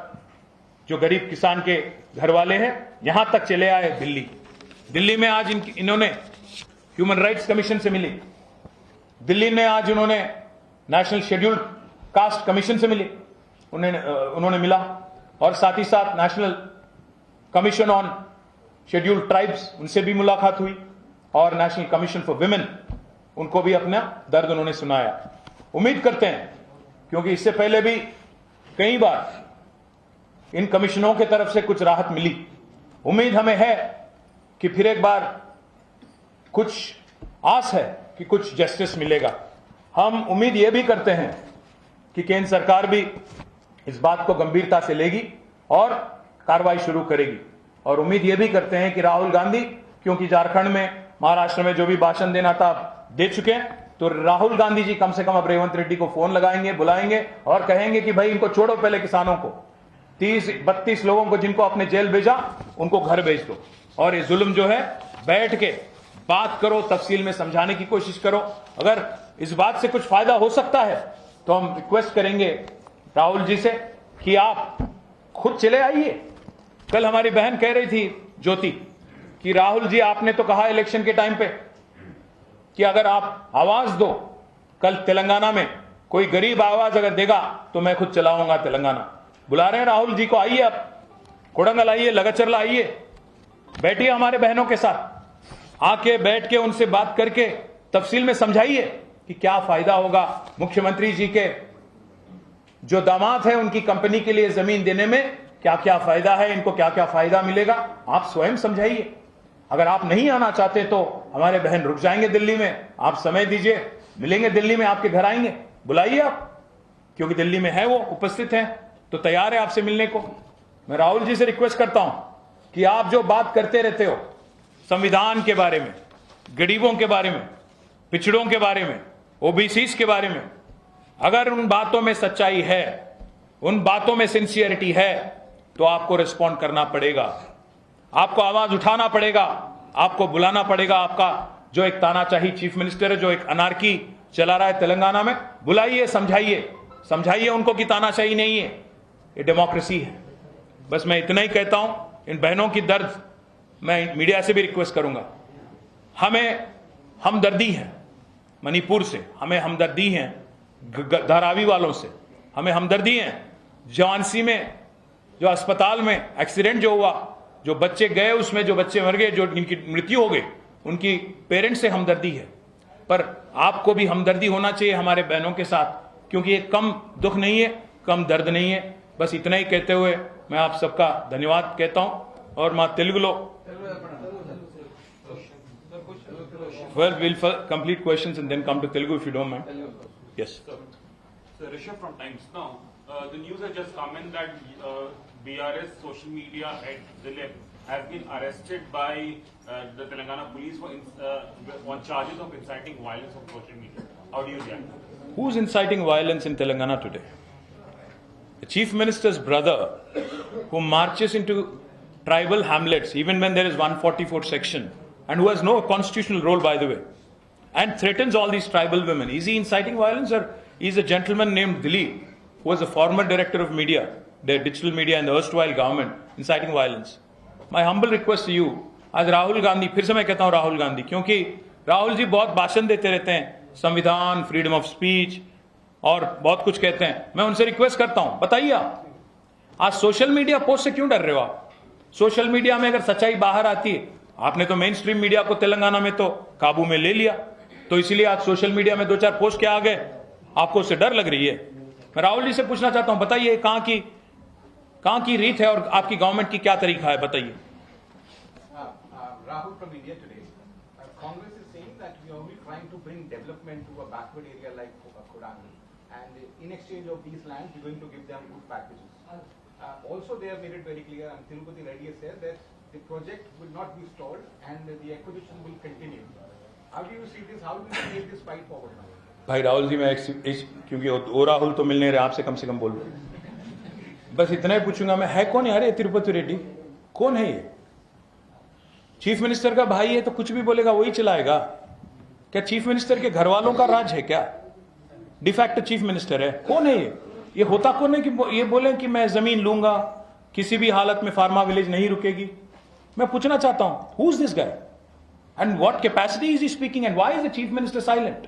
जो गरीब किसान के घर वाले हैं यहां तक चले आए दिल्ली में। आज इन्होंने ह्यूमन राइट्स कमीशन से मिली, दिल्ली में आज उन्होंने नेशनल शेड्यूल्ड कास्ट कमीशन से मिली, उन्होंने मिला, और साथ ही साथ national commission on scheduled tribes, उनसे भी मुलाकात हुई, और नेशनल कमीशन फॉर विमेन, उनको भी अपना दर्द उन्होंने सुनाया। उम्मीद करते हैं, क्योंकि इससे पहले भी कई बार इन कमीशनों की तरफ से कुछ राहत मिली, उम्मीद हमें है कि फिर एक बार कुछ आस है कि कुछ जस्टिस मिलेगा। हम उम्मीद यह भी करते हैं कि केंद्र सरकार भी इस बात को गंभीरता से लेगी और कार्रवाई शुरू करेगी, और उम्मीद यह भी करते हैं कि राहुल गांधी, क्योंकि झारखंड में, महाराष्ट्र में जो भी भाषण देना था दे चुके हैं, तो राहुल गांधी जी कम से कम अब रेवंत रेड्डी को फोन लगाएंगे, बुलाएंगे और कहेंगे कि भाई इनको छोड़ो, पहले किसानों को, 30-32 लोगों को जिनको आपने जेल भेजा उनको घर भेज दो, और ये जुल्म जो है बैठ के बात करो, तफसील में समझाने की कोशिश करो। अगर इस बात से कुछ फायदा हो सकता है तो हम रिक्वेस्ट करेंगे राहुल जी से कि आप खुद चले आइए। कल हमारी बहन कह रही थी ज्योति कि राहुल जी आपने तो कहा इलेक्शन के टाइम पे कि अगर आप आवाज दो, कल तेलंगाना में कोई गरीब आवाज अगर देगा तो मैं खुद चलाऊंगा तेलंगाना। बुला रहे हैं राहुल जी को, आइए आप, कोडंगल आइए, लगाचरला आइए, बैठिए हमारे बहनों के साथ, आके बैठ के उनसे बात करके तफसील में समझाइए कि क्या फायदा होगा। मुख्यमंत्री जी के जो दामाद है उनकी कंपनी के लिए जमीन देने में क्या क्या फायदा है, इनको क्या क्या फायदा मिलेगा, आप स्वयं समझाइए। अगर आप नहीं आना चाहते तो हमारे बहन रुक जाएंगे दिल्ली में, आप समय दीजिए, मिलेंगे दिल्ली में, आपके घर आएंगे, बुलाइए आप, क्योंकि दिल्ली में है वो, उपस्थित है, तो तैयार है आपसे मिलने को। मैं राहुल जी से रिक्वेस्ट करता हूं कि आप जो बात करते रहते हो संविधान के बारे में, गरीबों के बारे में, पिछड़ों के बारे में, ओबीसीज के बारे में, अगर उन बातों में सच्चाई है, उन बातों में सिंसियरिटी है, तो आपको रिस्पॉन्ड करना पड़ेगा, आपको आवाज उठाना पड़ेगा, आपको बुलाना पड़ेगा। आपका जो एक तानाशाही चीफ मिनिस्टर है, जो एक अनार्की चला रहा है तेलंगाना में, बुलाइए, समझाइए उनको कि तानाशाही नहीं है, ये डेमोक्रेसी है। बस मैं इतना ही कहता हूं। इन बहनों की दर्द मैं मीडिया से भी रिक्वेस्ट करूंगा, हमें हमदर्दी है मणिपुर से, हमें हमदर्दी है धारावी वालों से, हमें हमदर्दी है झांसी में जो अस्पताल में एक्सीडेंट जो हुआ, जो बच्चे गए उसमें, जो बच्चे मर गए, जो इनकी मृत्यु हो गई, उनकी पेरेंट्स से हमदर्दी है। पर आपको भी हमदर्दी होना चाहिए हमारे बहनों के साथ, क्योंकि ये कम दुख नहीं है, कम दर्द नहीं है। बस इतना ही कहते हुए मैं आप सबका धन्यवाद कहता हूं। और मां तेलुगुलो, well, we'll complete questions and then come to Telugu if you don't mind. Yes. So Rishabh from Times Now. The news has just come in that BRS social media head Dilip has been arrested by the Telangana police on charges of inciting violence on social media. How do you react? Who's inciting violence in Telangana today? The chief minister's brother, who marches into tribal hamlets even when there is 144 section, and who has no constitutional role, by the way, and threatens all these tribal women. Is he inciting violence, or is a gentleman named Dilip, who was a former director of media, the digital media in the erstwhile government, inciting violence? My humble request to you, आज राहुल गांधी, फिर से मैं कहता हूं राहुल गांधी, क्योंकि राहुल जी बहुत भाषण देते रहते हैं, संविधान, फ्रीडम ऑफ स्पीच और बहुत कुछ कहते हैं। मैं उनसे रिक्वेस्ट करता हूं, बताइए आप आज सोशल मीडिया पोस्ट से क्यों डर रहे हो आप? सोशल मीडिया में अगर सच्चाई बाहर आती है आपने तो मेन स्ट्रीम मीडिया को तेलंगाना में तो काबू में ले लिया, तो इसीलिए आज सोशल मीडिया में 2-4 पोस्ट के आ गए, आपको उससे डर लग रही है। मैं राहुल जी से पूछना चाहता हूं, बताइए कहां की रीत है और आपकी गवर्नमेंट की क्या तरीका है, बताइए। Rahul from India today. Congress is saying that we are only trying to bring development to a backward area like Kodangal, and in exchange of these lands, we're going to give them good packages. Also, they have made it very clear, and Tirupati Reddy has said that the project will not be stalled and the acquisition will continue. How do you see this? How do you take this fight forward now? भाई राहुल जी, मैं क्योंकि वो राहुल तो मिलने रहे, आपसे कम से कम बोल रहे, बस इतना ही पूछूंगा मैं, है कौन यार ये तिरुपति रेड्डी? कौन है ये? चीफ मिनिस्टर का भाई है तो कुछ भी बोलेगा वही चलाएगा क्या? चीफ मिनिस्टर के घर वालों का राज है क्या? डिफैक्ट चीफ मिनिस्टर है, कौन है ये? ये होता कौन है कि ये बोले कि मैं जमीन लूंगा, किसी भी हालत में फार्मा विलेज नहीं रुकेगी? मैं पूछना चाहता हूं, who is this guy and what capacity is he speaking and why is the chief minister silent?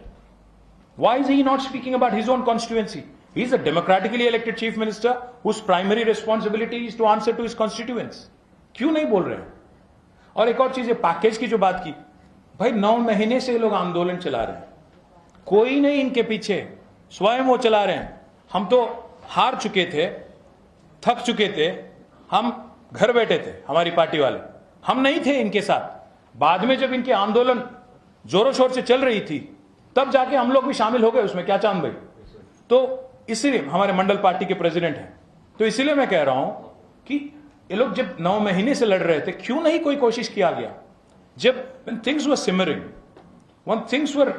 Why is he not speaking about his own constituency? He is a democratically elected chief minister whose primary responsibility is to answer to his constituents. क्यों नहीं बोल रहे हैं? और एक और चीज है, पैकेज की जो बात की, भाई 9 महीने से लोग आंदोलन चला रहे हैं, कोई नहीं इनके पीछे, स्वयं वो चला रहे हैं। हम तो हार चुके थे, थक चुके थे, हम घर बैठे थे, हमारी पार्टी वाले, हम नहीं थे इनके साथ। बाद में जब इनके आंदोलन जोरों शोर से चल रही थी तब जाके हम लोग भी शामिल हो गए उसमें, क्या चांद भाई? तो इसीलिए हमारे मंडल पार्टी के प्रेसिडेंट हैं, तो इसीलिए मैं कह रहा हूं कि ये लोग जब 9 महीने से लड़ रहे थे, क्यों नहीं कोई कोशिश किया गया? जब when things were simmering, when things were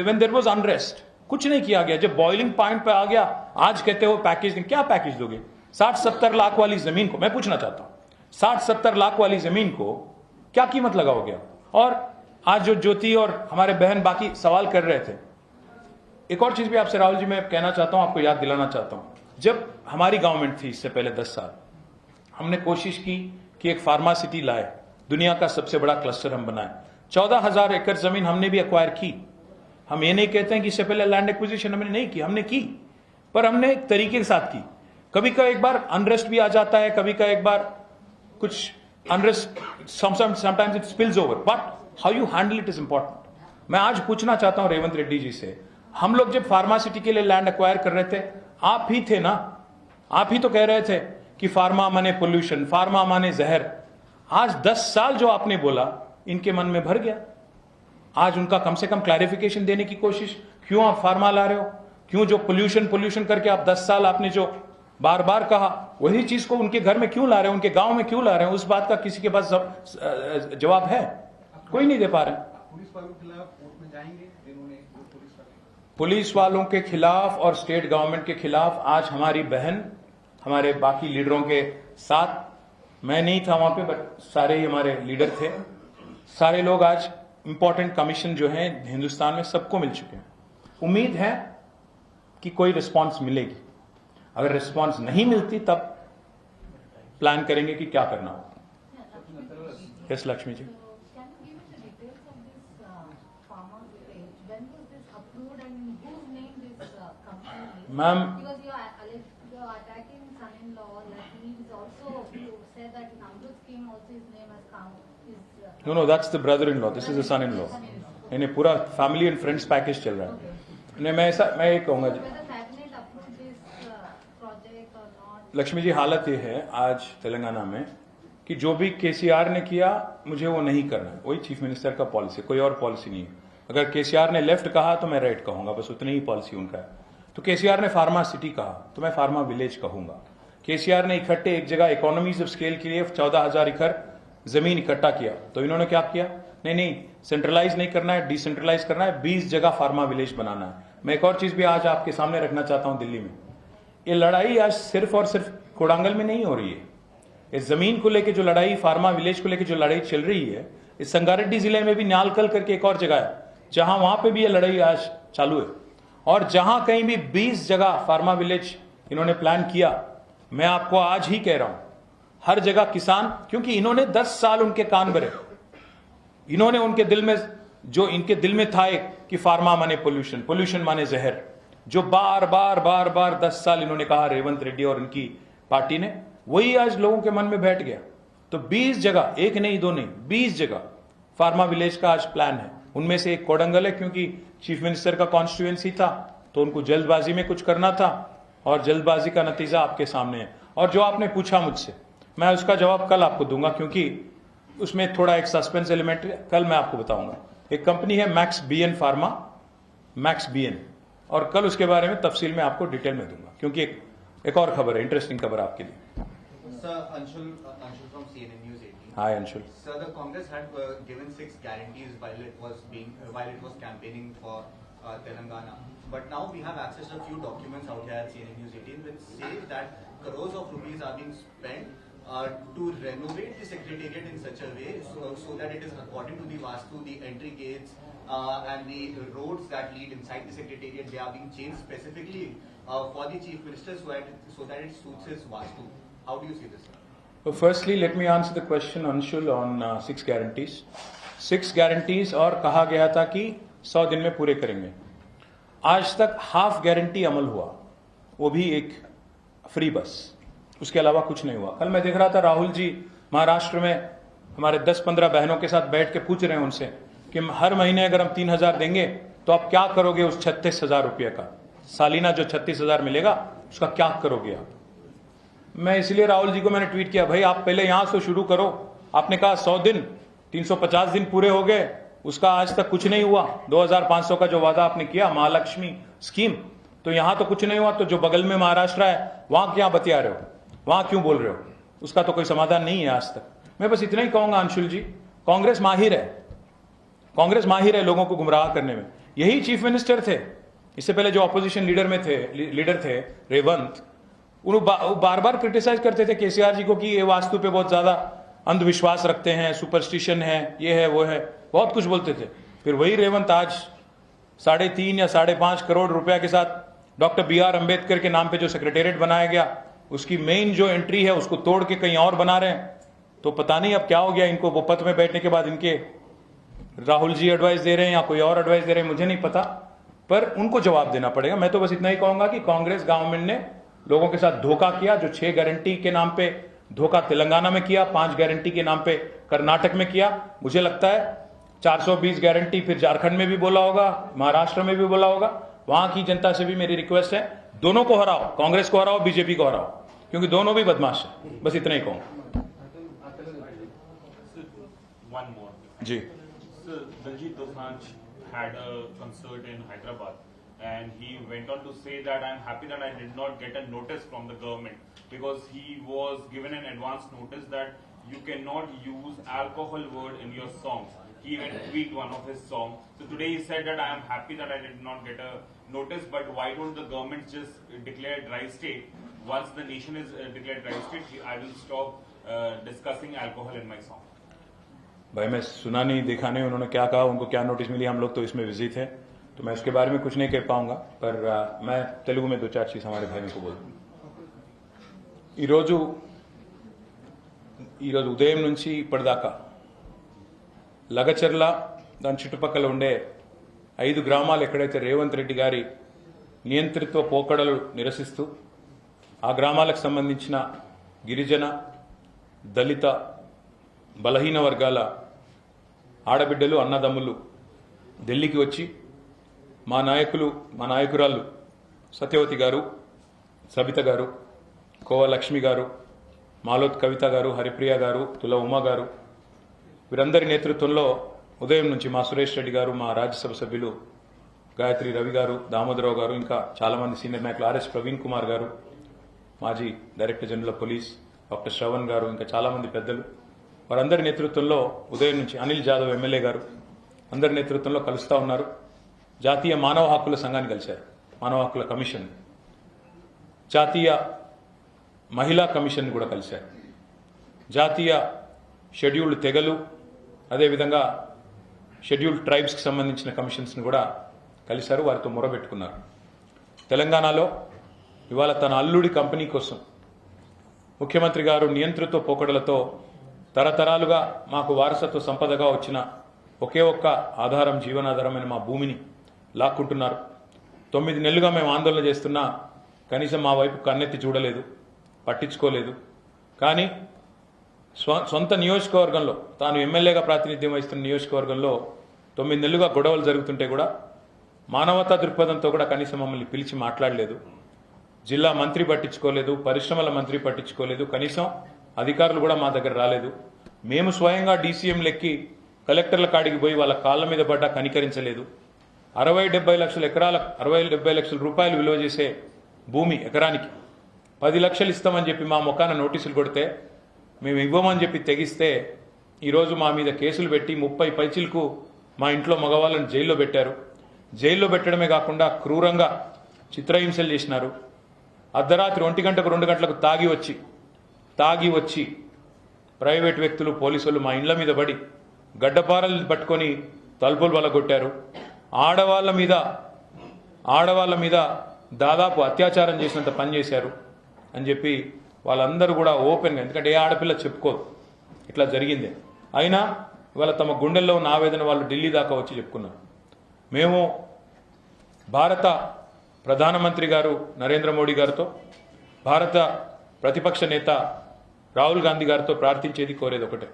when there was unrest, कुछ नहीं किया गया। जब बॉइलिंग पॉइंट पे आ गया, आज कहते हो पैकेज, क्या पैकेज दोगे? 60-70 लाख वाली जमीन को, मैं पूछना चाहता हूं, 60-70 लाख वाली जमीन को क्या कीमत लगाओगे? और आज जो ज्योति और हमारे बहन बाकी सवाल कर रहे थे, एक और चीज भी आपसे राहुल जी मैं कहना चाहता हूं, आपको याद दिलाना चाहता हूं, जब हमारी गवर्नमेंट थी इससे पहले 10 साल, हमने कोशिश की कि एक फार्मा सिटी लाए, दुनिया का सबसे बड़ा क्लस्टर हम बनाए। 14,000 एकड़ जमीन हमने भी एक्वायर की। हम ये नहीं कहते हैं कि इससे पहले लैंड एक्विजिशन हमने नहीं की, हमने की, पर हमने एक तरीके के साथ की। कभी का एक बार अनरेस्ट भी आ जाता है, कभी का एक बार कुछ unrest, sometimes it spills over, but how you handle it is important. मैं आज पूछना चाहता हूं रेवंत रेड्डी जी से, हम लोग जब फार्मा सिटी के लिए लैंड एक्वायर कर रहे थे, आप ही थे ना, आप ही तो कह रहे थे कि फार्मा माने पोल्यूशन, फार्मा माने जहर। आज 10 साल जो आपने बोला इनके मन में भर गया। आज उनका कम से कम क्लैरिफिकेशन देने की कोशिश, क्यों आप फार्मा ला रहे हो, क्यों जो पोल्यूशन करके आप 10 साल आपने जो बार बार कहा, वही चीज को उनके घर में क्यों ला रहे हो, उनके गांव में क्यों ला रहे हो? उस बात का किसी के पास जवाब है? कोई नहीं दे पा रहे। पुलिस वालों के खिलाफ कोर्ट में जाएंगे, जिन्होंने पुलिस वालों के खिलाफ और स्टेट गवर्नमेंट के खिलाफ आज हमारी बहन, हमारे बाकी लीडरों के साथ, मैं नहीं था वहां पे बट सारे ही हमारे लीडर थे, सारे लोग आज इंपॉर्टेंट कमीशन जो है हिंदुस्तान में सबको मिल चुके हैं। उम्मीद है कि कोई रिस्पांस मिलेगी। अगर रिस्पांस नहीं मिलती तब प्लान करेंगे कि क्या करना होगा। Yes Lakshmi ji. Ma'am, no, that's the brother-in-law. This is the son-in-law. इन्हें पूरा फैमिली एंड फ्रेंड्स पैकेज चल रहा है। नहीं, मैं ये कहूंगा जी, लक्ष्मी जी, हालत ये है आज तेलंगाना में कि जो भी केसीआर ने किया मुझे वो नहीं करना है, वही चीफ मिनिस्टर का पॉलिसी, कोई और पॉलिसी नहीं है। अगर केसीआर ने लेफ्ट कहा तो मैं राइट कहूंगा, बस उतनी ही पॉलिसी उनका है। तो केसीआर ने फार्मा सिटी कहा तो मैं फार्मा विलेज कहूंगा। केसीआर ने इकट्ठे एक जगह इकोनॉमीज ऑफ स्केल के लिए 14,000 एकड़ जमीन इकट्ठा किया, तो इन्होंने क्या किया? नहीं, सेंट्रलाइज नहीं करना है, डिसेंट्रलाइज करना है, 20 जगह फार्मा विलेज बनाना है। मैं एक और चीज भी आज आपके सामने रखना चाहता हूं, दिल्ली में ये लड़ाई आज सिर्फ और सिर्फ कोडांगल में नहीं हो रही है। इस जमीन को लेकर जो लड़ाई, फार्मा विलेज को लेकर जो लड़ाई चल रही है, इस संगारेड्डी जिले में भी न्यालकल करके एक और जगह है जहां वहां पे भी ये लड़ाई आज चालू है। और जहां कहीं भी 20 जगह फार्मा विलेज इन्होंने प्लान किया, मैं आपको आज ही कह रहा हूं, हर जगह किसान, क्योंकि इन्होंने 10 साल उनके कान भरे, इन्होंने उनके दिल में जो इनके दिल में था एक कि फार्मा माने पोल्यूशन, पोल्यूशन माने जहर, जो बार बार 10 साल इन्होंने कहा रेवंत रेड्डी और इनकी पार्टी ने, वही आज लोगों के मन में बैठ गया। तो 20 जगह, एक नहीं दो नहीं, 20 जगह फार्मा विलेज का आज प्लान है। उनमें से एक कोडंगल है, क्योंकि चीफ मिनिस्टर का कॉन्स्टिट्यूएंसी था तो उनको जल्दबाजी में कुछ करना था और जल्दबाजी का नतीजा आपके सामने है। और जो आपने पूछा मुझसे, मैं उसका जवाब कल आपको दूंगा, क्योंकि उसमें थोड़ा एक सस्पेंस एलिमेंट है, कल मैं आपको बताऊंगा। एक कंपनी है Max BN pharma, Max BN, और कल उसके बारे में तफसील में आपको डिटेल में दूंगा, क्योंकि एक और खबर है, इंटरेस्टिंग खबर आपके लिए। Sir, Anshul from CNN News 18. Hi, Anshul. Sir, the Congress had given 6 guarantees while it was campaigning for Telangana. But now we have access to a few documents out here at CNN News 18 which say that crores of rupees are being spent to renovate the secretariat in such a way so that it is according to the Vastu, the entry gates and the roads that lead inside the secretariat, they are being changed specifically for the Chief Minister so that it suits his Vastu. How do you see this? So firstly, let me answer the question, Anshul, on 6 guarantees. 6 guarantees और कहा गया था कि 100 दिन में पूरे करेंगे। आज तक हाफ गारंटी अमल हुआ, वो भी एक फ्री बस, उसके अलावा कुछ नहीं हुआ। कल मैं देख रहा था राहुल जी महाराष्ट्र में हमारे 10-15 बहनों के साथ बैठ के पूछ रहे हैं उनसे कि हर महीने अगर हम 3,000 देंगे तो आप क्या करोगे उस 36,000 रुपये का, सालीना जो 36,000 मिलेगा उसका क्या करोगे आप। मैं इसलिए राहुल जी को मैंने ट्वीट किया, भाई आप पहले यहां से शुरू करो। आपने कहा 100 दिन, 350 दिन पूरे हो गए, उसका आज तक कुछ नहीं हुआ। 2,500 का जो वादा आपने किया महालक्ष्मी स्कीम, तो यहां तो कुछ नहीं हुआ। तो जो बगल में महाराष्ट्र है वहां क्या बतिया रहे हो, वहां क्यों बोल रहे हो, उसका तो कोई समाधान नहीं है आज तक। मैं बस इतना ही कहूंगा अंशुल जी, कांग्रेस माहिर है, कांग्रेस माहिर है लोगों को गुमराह करने में। यही चीफ मिनिस्टर थे, इससे पहले जो अपोजिशन लीडर थे रेवंत, उन्होंने बार बार क्रिटिसाइज करते थे केसीआर जी को कि ये वास्तु पे बहुत ज्यादा अंधविश्वास रखते हैं, सुपरस्टिशन है, ये है वो है, बहुत कुछ बोलते थे। फिर वही रेवंत आज 3.5 या 5.5 करोड़ रुपया के साथ डॉक्टर BR अम्बेडकर के नाम पे जो सेक्रेटेरिएट बनाया गया, उसकी मेन जो एंट्री है उसको तोड़ के कहीं और बना रहे हैं। तो पता नहीं अब क्या हो गया इनको, वो पद में बैठने के बाद इनके राहुल जी एडवाइस दे रहे हैं या कोई और एडवाइस दे रहे हैं, मुझे नहीं पता, पर उनको जवाब देना पड़ेगा। मैं तो बस इतना ही कहूंगा कि कांग्रेस गवर्नमेंट ने लोगों के साथ धोखा किया। जो 6 गारंटी के नाम पे धोखा तेलंगाना में किया, 5 गारंटी के नाम पे कर्नाटक में किया, मुझे लगता है 420 गारंटी फिर झारखंड में भी बोला होगा, महाराष्ट्र में भी बोला होगा। वहां की जनता से भी मेरी रिक्वेस्ट है, दोनों को हराओ, कांग्रेस को हराओ, बीजेपी को हराओ, क्योंकि दोनों भी बदमाश है। बस इतना ही कहूंगा जी। Diljit Dosanjh had a concert in Hyderabad, and he went on to say that I am happy that I did not get a notice from the government, because he was given an advance notice that you cannot use alcohol word in your songs. He even tweeted one of his songs. So today he said that I am happy that I did not get a notice, but why don't the government just declare dry state? Once the nation is declared dry state, I will stop discussing alcohol in my song. भाई मैं सुना नहीं, देखा नहीं उन्होंने क्या कहा, उनको क्या नोटिस मिली, हम लोग तो इसमें बिजी थे, तो मैं उसके बारे में कुछ नहीं कह पाऊंगा। पर मैं तेलुगु में 2-4 चीज हमारे भाइयों को बोल ఈరోజు ఉదయం నుంచి ఇప్పటిదాకా లగచర్ల దాని చుట్టుపక్కల ఉండే 5 గ్రామాలు ఎక్కడైతే రేవంత్ రెడ్డి గారి నియంత్రిత్వ పోకడలు నిరసిస్తూ ఆ గ్రామాలకు సంబంధించిన గిరిజన, దళిత, బలహీన వర్గాల ఆడబిడ్డలు, అన్నదమ్ములు ఢిల్లీకి వచ్చి మా నాయకురాలు సత్యవతి గారు, సబిత గారు, కోవ లక్ష్మి గారు, మాలోత్ కవిత గారు, హరిప్రియ గారు, తుల ఉమా గారు, వీరందరి నేతృత్వంలో ఉదయం నుంచి మా సురేష్ రెడ్డి గారు, మా రాజ్యసభ సభ్యులు గాయత్రి రవి గారు, దామోదరరావు గారు, ఇంకా చాలా మంది సీనియర్ నాయకులు, ఆర్ఎస్ ప్రవీణ్ కుమార్ గారు, మాజీ director general of police doctor Shravan గారు, ఇంకా చాలా మంది పెద్దలు, వారందరి నేతృత్వంలో ఉదయం నుంచి అనిల్ జాదవ్ ఎమ్మెల్యే గారు అందరి నేతృత్వంలో కలుస్తా ఉన్నారు. జాతీయ మానవ హక్కుల సంఘాన్ని కలిశారు, మానవ హక్కుల కమిషన్, జాతీయ మహిళా కమిషన్ కూడా కలిశారు, జాతీయ షెడ్యూల్డ్ తెగలు, అదేవిధంగా షెడ్యూల్డ్ ట్రైబ్స్కి సంబంధించిన కమిషన్స్ని కూడా కలిశారు. వారితో మొరబెట్టుకున్నారు. తెలంగాణలో ఇవాళ తన అల్లుడి కంపెనీ కోసం ముఖ్యమంత్రి గారు నియంత్రిత పోకడలతో తరతరాలుగా మాకు వారసత్వ సంపదగా వచ్చిన ఒకే ఒక్క ఆధారం, జీవనాధారమైన మా భూమిని లాక్కుంటున్నారు. 9 నెలలుగా మేము ఆందోళన చేస్తున్నా కనీసం మా వైపు కన్నెత్తి చూడలేదు, పట్టించుకోలేదు. కానీ సొంత నియోజకవర్గంలో తాను ఎమ్మెల్యేగా ప్రాతినిధ్యం వహిస్తున్న నియోజకవర్గంలో 9 నెలలుగా గొడవలు జరుగుతుంటే కూడా మానవతా దృక్పథంతో కూడా కనీసం మమ్మల్ని పిలిచి మాట్లాడలేదు. జిల్లా మంత్రి పట్టించుకోలేదు, పరిశ్రమల మంత్రి పట్టించుకోలేదు, కనీసం అధికారులు కూడా మా దగ్గర రాలేదు. మేము స్వయంగా డీసీఎం లెక్కి కలెక్టర్ల కాడికి పోయి వాళ్ళ కాళ్ళ మీద పడ్డా కనికరించలేదు. 60-70 లక్షల ఎకరాల 60-70 లక్షల రూపాయలు విలువ చేసే భూమి ఎకరానికి 10 లక్షలు ఇస్తామని చెప్పి మా ముఖాన నోటీసులు కొడితే మేము ఇవ్వమని చెప్పి తెగిస్తే ఈరోజు మా మీద కేసులు పెట్టి 30 పైచిలకు మా ఇంట్లో మగవాళ్ళని జైల్లో పెట్టారు. జైల్లో పెట్టడమే కాకుండా క్రూరంగా చిత్రహింసలు చేసినారు. అర్ధరాత్రి 1 గంటకు 2 గంటలకు తాగి వచ్చి ప్రైవేట్ వ్యక్తులు పోలీసులు మా ఇండ్ల మీద పడి గడ్డపారలు పట్టుకొని తలుపులు వలగొట్టారు. ఆడవాళ్ళ మీద దాదాపు అత్యాచారం చేసినంత పని చేశారు అని చెప్పి వాళ్ళందరూ కూడా ఓపెన్గా, ఎందుకంటే ఏ ఆడపిల్ల చెప్పుకోదు ఇట్లా జరిగింది, అయినా ఇవాళ తమ గుండెల్లో ఉన్న ఆవేదన వాళ్ళు ఢిల్లీ దాకా వచ్చి చెప్పుకున్నారు. మేము భారత ప్రధానమంత్రి గారు నరేంద్ర మోడీ గారితో, భారత ప్రతిపక్ష నేత రాహుల్ గాంధీ గారితో ప్రార్థించేది, కోరేది ఒకటే.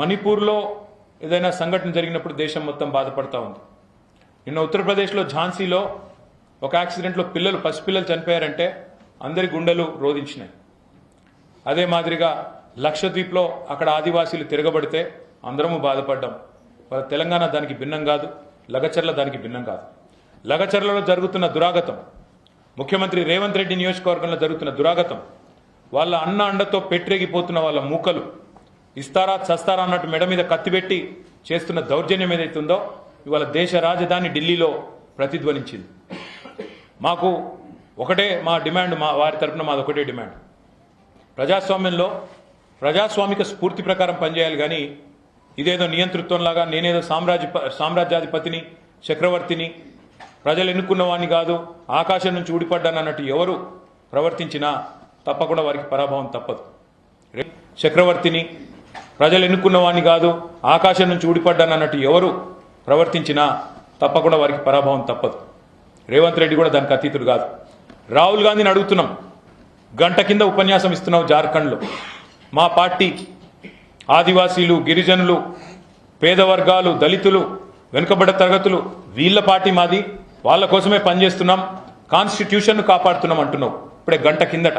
మణిపూర్లో ఏదైనా సంఘటన జరిగినప్పుడు దేశం మొత్తం బాధపడతా ఉంది. నిన్న ఉత్తరప్రదేశ్లో ఝాన్సీలో ఒక యాక్సిడెంట్లో పసిపిల్లలు చనిపోయారంటే అందరి గుండెలు రోధించినాయి. అదే మాదిరిగా లక్షద్వీప్లో అక్కడ ఆదివాసీలు తిరగబడితే అందరము బాధపడ్డాం. తెలంగాణ దానికి భిన్నం కాదు, లగచర్ల దానికి భిన్నం కాదు. లగచర్లలో జరుగుతున్న దురాగతం, ముఖ్యమంత్రి రేవంత్ రెడ్డి నియోజకవర్గంలో జరుగుతున్న దురాగతం, వాళ్ళ అండతో పెట్టిరెగిపోతున్న వాళ్ళ మూకలు ఇస్తారా చస్తారా అన్నట్టు మెడ మీద కత్తిపెట్టి చేస్తున్న దౌర్జన్యం ఏదైతుందో ఇవాళ దేశ రాజధాని ఢిల్లీలో ప్రతిధ్వనించింది. మాకు ఒకటే మా డిమాండ్, వారి తరఫున మాది ఒకటే డిమాండ్. ప్రజాస్వామ్యంలో ప్రజాస్వామిక స్ఫూర్తి ప్రకారం పనిచేయాలి, కానీ ఇదేదో నియంతృత్వంలాగా నేనేదో సామ్రాజ్యాధిపతిని, చక్రవర్తిని, ప్రజలు ఎన్నుకున్న వాడిని కాదు, ఆకాశం నుంచి ఊడిపడ్డానన్నట్టు ఎవరు ప్రవర్తించినా తప్పకుండా వారికి పరాభవం తప్పదు. చక్రవర్తిని, ప్రజలు ఎన్నుకున్న వాడిని కాదు, ఆకాశం నుంచి ఊడిపడ్డానన్నట్టు ఎవరు ప్రవర్తించినా తప్పకుండా వారికి పరాభవం తప్పదు. రేవంత్ రెడ్డి కూడా దానికి అతీతుడు కాదు. రాహుల్ గాంధీని అడుగుతున్నాం, గంట కింద ఉపన్యాసం ఇస్తున్నావు జార్ఖండ్లో. మా పార్టీ ఆదివాసీలు, గిరిజనులు, పేద వర్గాలు, దళితులు, వెనుకబడ్డ తరగతులు, వీళ్ళ పార్టీ మాది, వాళ్ళ కోసమే పనిచేస్తున్నాం, కాన్స్టిట్యూషన్ను కాపాడుతున్నాం అంటున్నావు ఇప్పుడే గంట కిందట.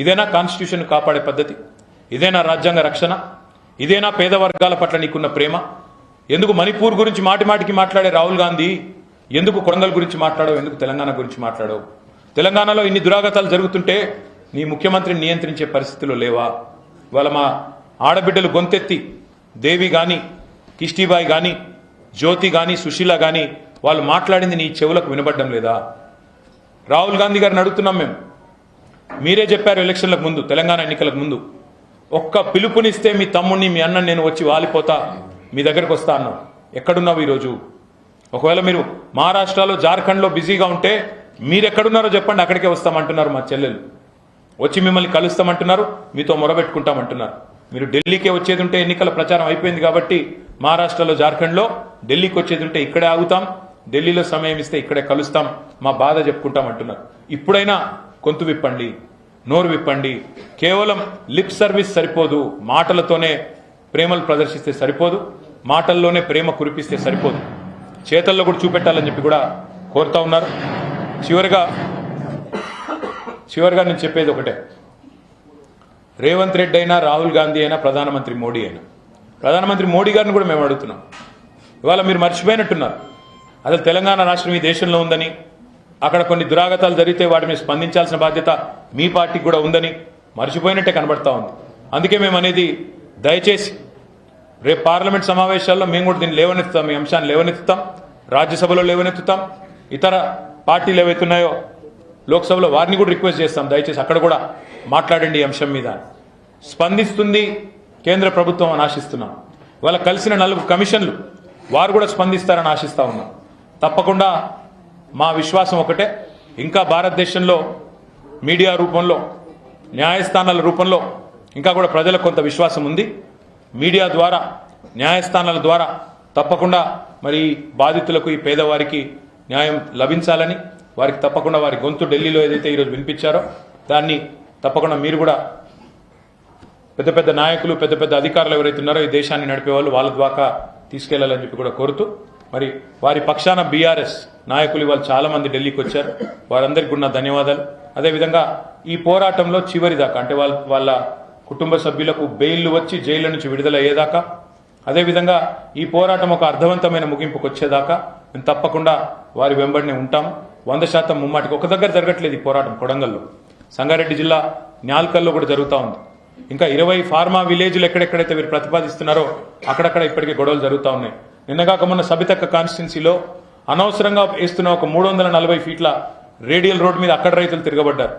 ఇదేనా కాన్స్టిట్యూషన్ కాపాడే పద్ధతి? ఇదేనా రాజ్యాంగ రక్షణ? ఇదేనా పేద వర్గాల పట్ల నీకున్న ప్రేమ? ఎందుకు మణిపూర్ గురించి మాటిమాటికి మాట్లాడే రాహుల్ గాంధీ ఎందుకు కొడంగల్ గురించి మాట్లాడవు? ఎందుకు తెలంగాణ గురించి మాట్లాడవు? తెలంగాణలో ఇన్ని దురాగతాలు జరుగుతుంటే నీ ముఖ్యమంత్రిని నియంత్రించే పరిస్థితిలో లేవా? ఇవాళ మా ఆడబిడ్డలు గొంతెత్తి దేవి గాని, కిష్టిబాయి గాని, జ్యోతి గాని, సుశీల గాని వాళ్ళు మాట్లాడింది నీ చెవులకు వినబడ్డం లేదా? రాహుల్ గాంధీ గారిని అడుగుతున్నాం మేము. మీరే చెప్పారు ఎలక్షన్లకు ముందు, తెలంగాణ ఎన్నికలకు ముందు, ఒక్క పిలుపునిస్తే మీ తమ్ముడిని, మీ అన్నని నేను వచ్చి వాలిపోతా, మీ దగ్గరకు వస్తా అన్నావు. ఎక్కడున్నావు ఈరోజు? ఒకవేళ మీరు మహారాష్ట్రలో, జార్ఖండ్లో బిజీగా ఉంటే మీరెక్కడున్నారో చెప్పండి, అక్కడికే వస్తామంటున్నారు మా చెల్లెలు. వచ్చి మిమ్మల్ని కలుస్తామంటున్నారు, మీతో మొరబెట్టుకుంటామంటున్నారు. మీరు ఢిల్లీకే వచ్చేది ఉంటే ఎన్నికల ప్రచారం అయిపోయింది కాబట్టి మహారాష్ట్రలో, జార్ఖండ్లో, ఢిల్లీకి వచ్చేది ఉంటే ఇక్కడే ఆగుతాం, ఢిల్లీలో సమయం ఇస్తే ఇక్కడే కలుస్తాం, మా బాధ చెప్పుకుంటాం అంటున్నారు. ఇప్పుడైనా గొంతు విప్పండి, నోరు విప్పండి. కేవలం లిప్ సర్వీస్ సరిపోదు, మాటలతోనే ప్రేమలు ప్రదర్శిస్తే సరిపోదు, మాటల్లోనే ప్రేమ కురిపిస్తే సరిపోదు, చేతల్లో కూడా చూపెట్టాలని చెప్పి కూడా కోరుతా ఉన్నారు. చివరిగా నేను చెప్పేది ఒకటే, రేవంత్ రెడ్డి అయినా, రాహుల్ గాంధీ అయినా, ప్రధానమంత్రి మోడీ అయినా, ప్రధానమంత్రి మోడీ గారిని కూడా మేము అడుగుతున్నాం. ఇవాళ మీరు మర్చిపోయినట్టున్నారు అసలు తెలంగాణ రాష్ట్రం ఈ దేశంలో ఉందని, అక్కడ కొన్ని దురాగతాలు జరిగితే వాటి మీద స్పందించాల్సిన బాధ్యత మీ పార్టీకి కూడా ఉందని మర్చిపోయినట్టే కనబడతా ఉంది. అందుకే మేము అనేది, దయచేసి రేపు పార్లమెంట్ సమావేశాల్లో మేము కూడా దీన్ని లేవనెత్తుతాం, ఈ అంశాన్ని లేవనెత్తుతాం, రాజ్యసభలో లేవనెత్తుతాం, ఇతర పార్టీలు ఏవైతున్నాయో లోక్సభలో వారిని కూడా రిక్వెస్ట్ చేస్తాం, దయచేసి అక్కడ కూడా మాట్లాడండి ఈ అంశం మీద. స్పందిస్తుంది కేంద్ర ప్రభుత్వం అని ఆశిస్తున్నాం. వాళ్ళ కలిసిన 4 కమిషన్లు వారు కూడా స్పందిస్తారని ఆశిస్తా ఉన్నాం. తప్పకుండా మా విశ్వాసం ఒకటే, ఇంకా భారతదేశంలో మీడియా రూపంలో, న్యాయస్థానాల రూపంలో ఇంకా కూడా ప్రజలకు కొంత విశ్వాసం ఉంది. మీడియా ద్వారా, న్యాయస్థానాల ద్వారా తప్పకుండా మరి బాధితులకు, ఈ పేదవారికి న్యాయం లభించాలని, వారికి తప్పకుండా వారి గొంతు ఢిల్లీలో ఏదైతే ఈరోజు వినిపించారో దాన్ని తప్పకుండా మీరు కూడా పెద్ద పెద్ద నాయకులు పెద్ద పెద్ద అధికారులు ఎవరైతే ఉన్నారో ఈ దేశాన్ని నడిపే వాళ్ళు వాళ్ళ ద్వారా తీసుకెళ్లాలని చెప్పి కూడా కోరుతూ మరి వారి పక్షాన బీఆర్ఎస్ నాయకులు ఇవాళ చాలా మంది ఢిల్లీకి వచ్చారు. వారందరికీ ఉన్న ధన్యవాదాలు. అదేవిధంగా ఈ పోరాటంలో చివరి దాకా అంటే వాళ్ళ కుటుంబ సభ్యులకు బెయిల్ వచ్చి జైలు నుంచి విడుదల అయ్యేదాకా, అదేవిధంగా ఈ పోరాటం ఒక అర్థవంతమైన ముగింపుకు వచ్చేదాకా మేము తప్పకుండా వారి వెంబడినే ఉంటాము. 100% ముమ్మాటికి ఒక దగ్గర జరగట్లేదు ఈ పోరాటం. కొడంగల్లో, సంగారెడ్డి జిల్లా న్యాల్కల్లో కూడా జరుగుతూ ఉంది. ఇంకా 20 ఫార్మా విలేజ్లు ఎక్కడెక్కడైతే వీరు ప్రతిపాదిస్తున్నారో అక్కడక్కడ ఇప్పటికే గొడవలు జరుగుతూ ఉన్నాయి. నిన్నగాక మొన్న సబితక్క కాన్స్టిట్యున్సీలో అనవసరంగా వేస్తున్న ఒక 340 ఫీట్ల రేడియల్ రోడ్ మీద అక్కడ రైతులు తిరగబడ్డారు.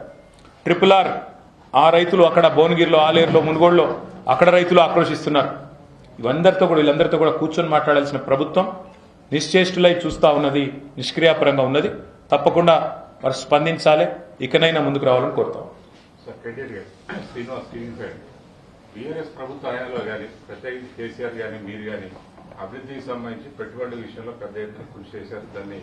RRR ఆ రైతులు అక్కడ భువనగిరిలో, ఆలేరులో, మునుగోడులో అక్కడ రైతులు ఆక్రోశిస్తున్నారు. వీళ్ళందరితో కూడా కూర్చొని మాట్లాడాల్సిన ప్రభుత్వం నిశ్చేష్టులై చూస్తా ఉన్నది, నిష్క్రియాపరంగా ఉన్నది. తప్పకుండా వారు స్పందించాలి, ఇకనైనా ముందుకు రావాలని కోరుతాం. బీఆర్ఎస్ ప్రభుత్వ హయాంలో కానీ ప్రత్యేకించి కేసీఆర్ కానీ మీరు కానీ అభివృద్ధికి సంబంధించి పెట్టుబడుల విషయంలో పెద్ద ఎత్తున కృషి చేశారు. దాన్ని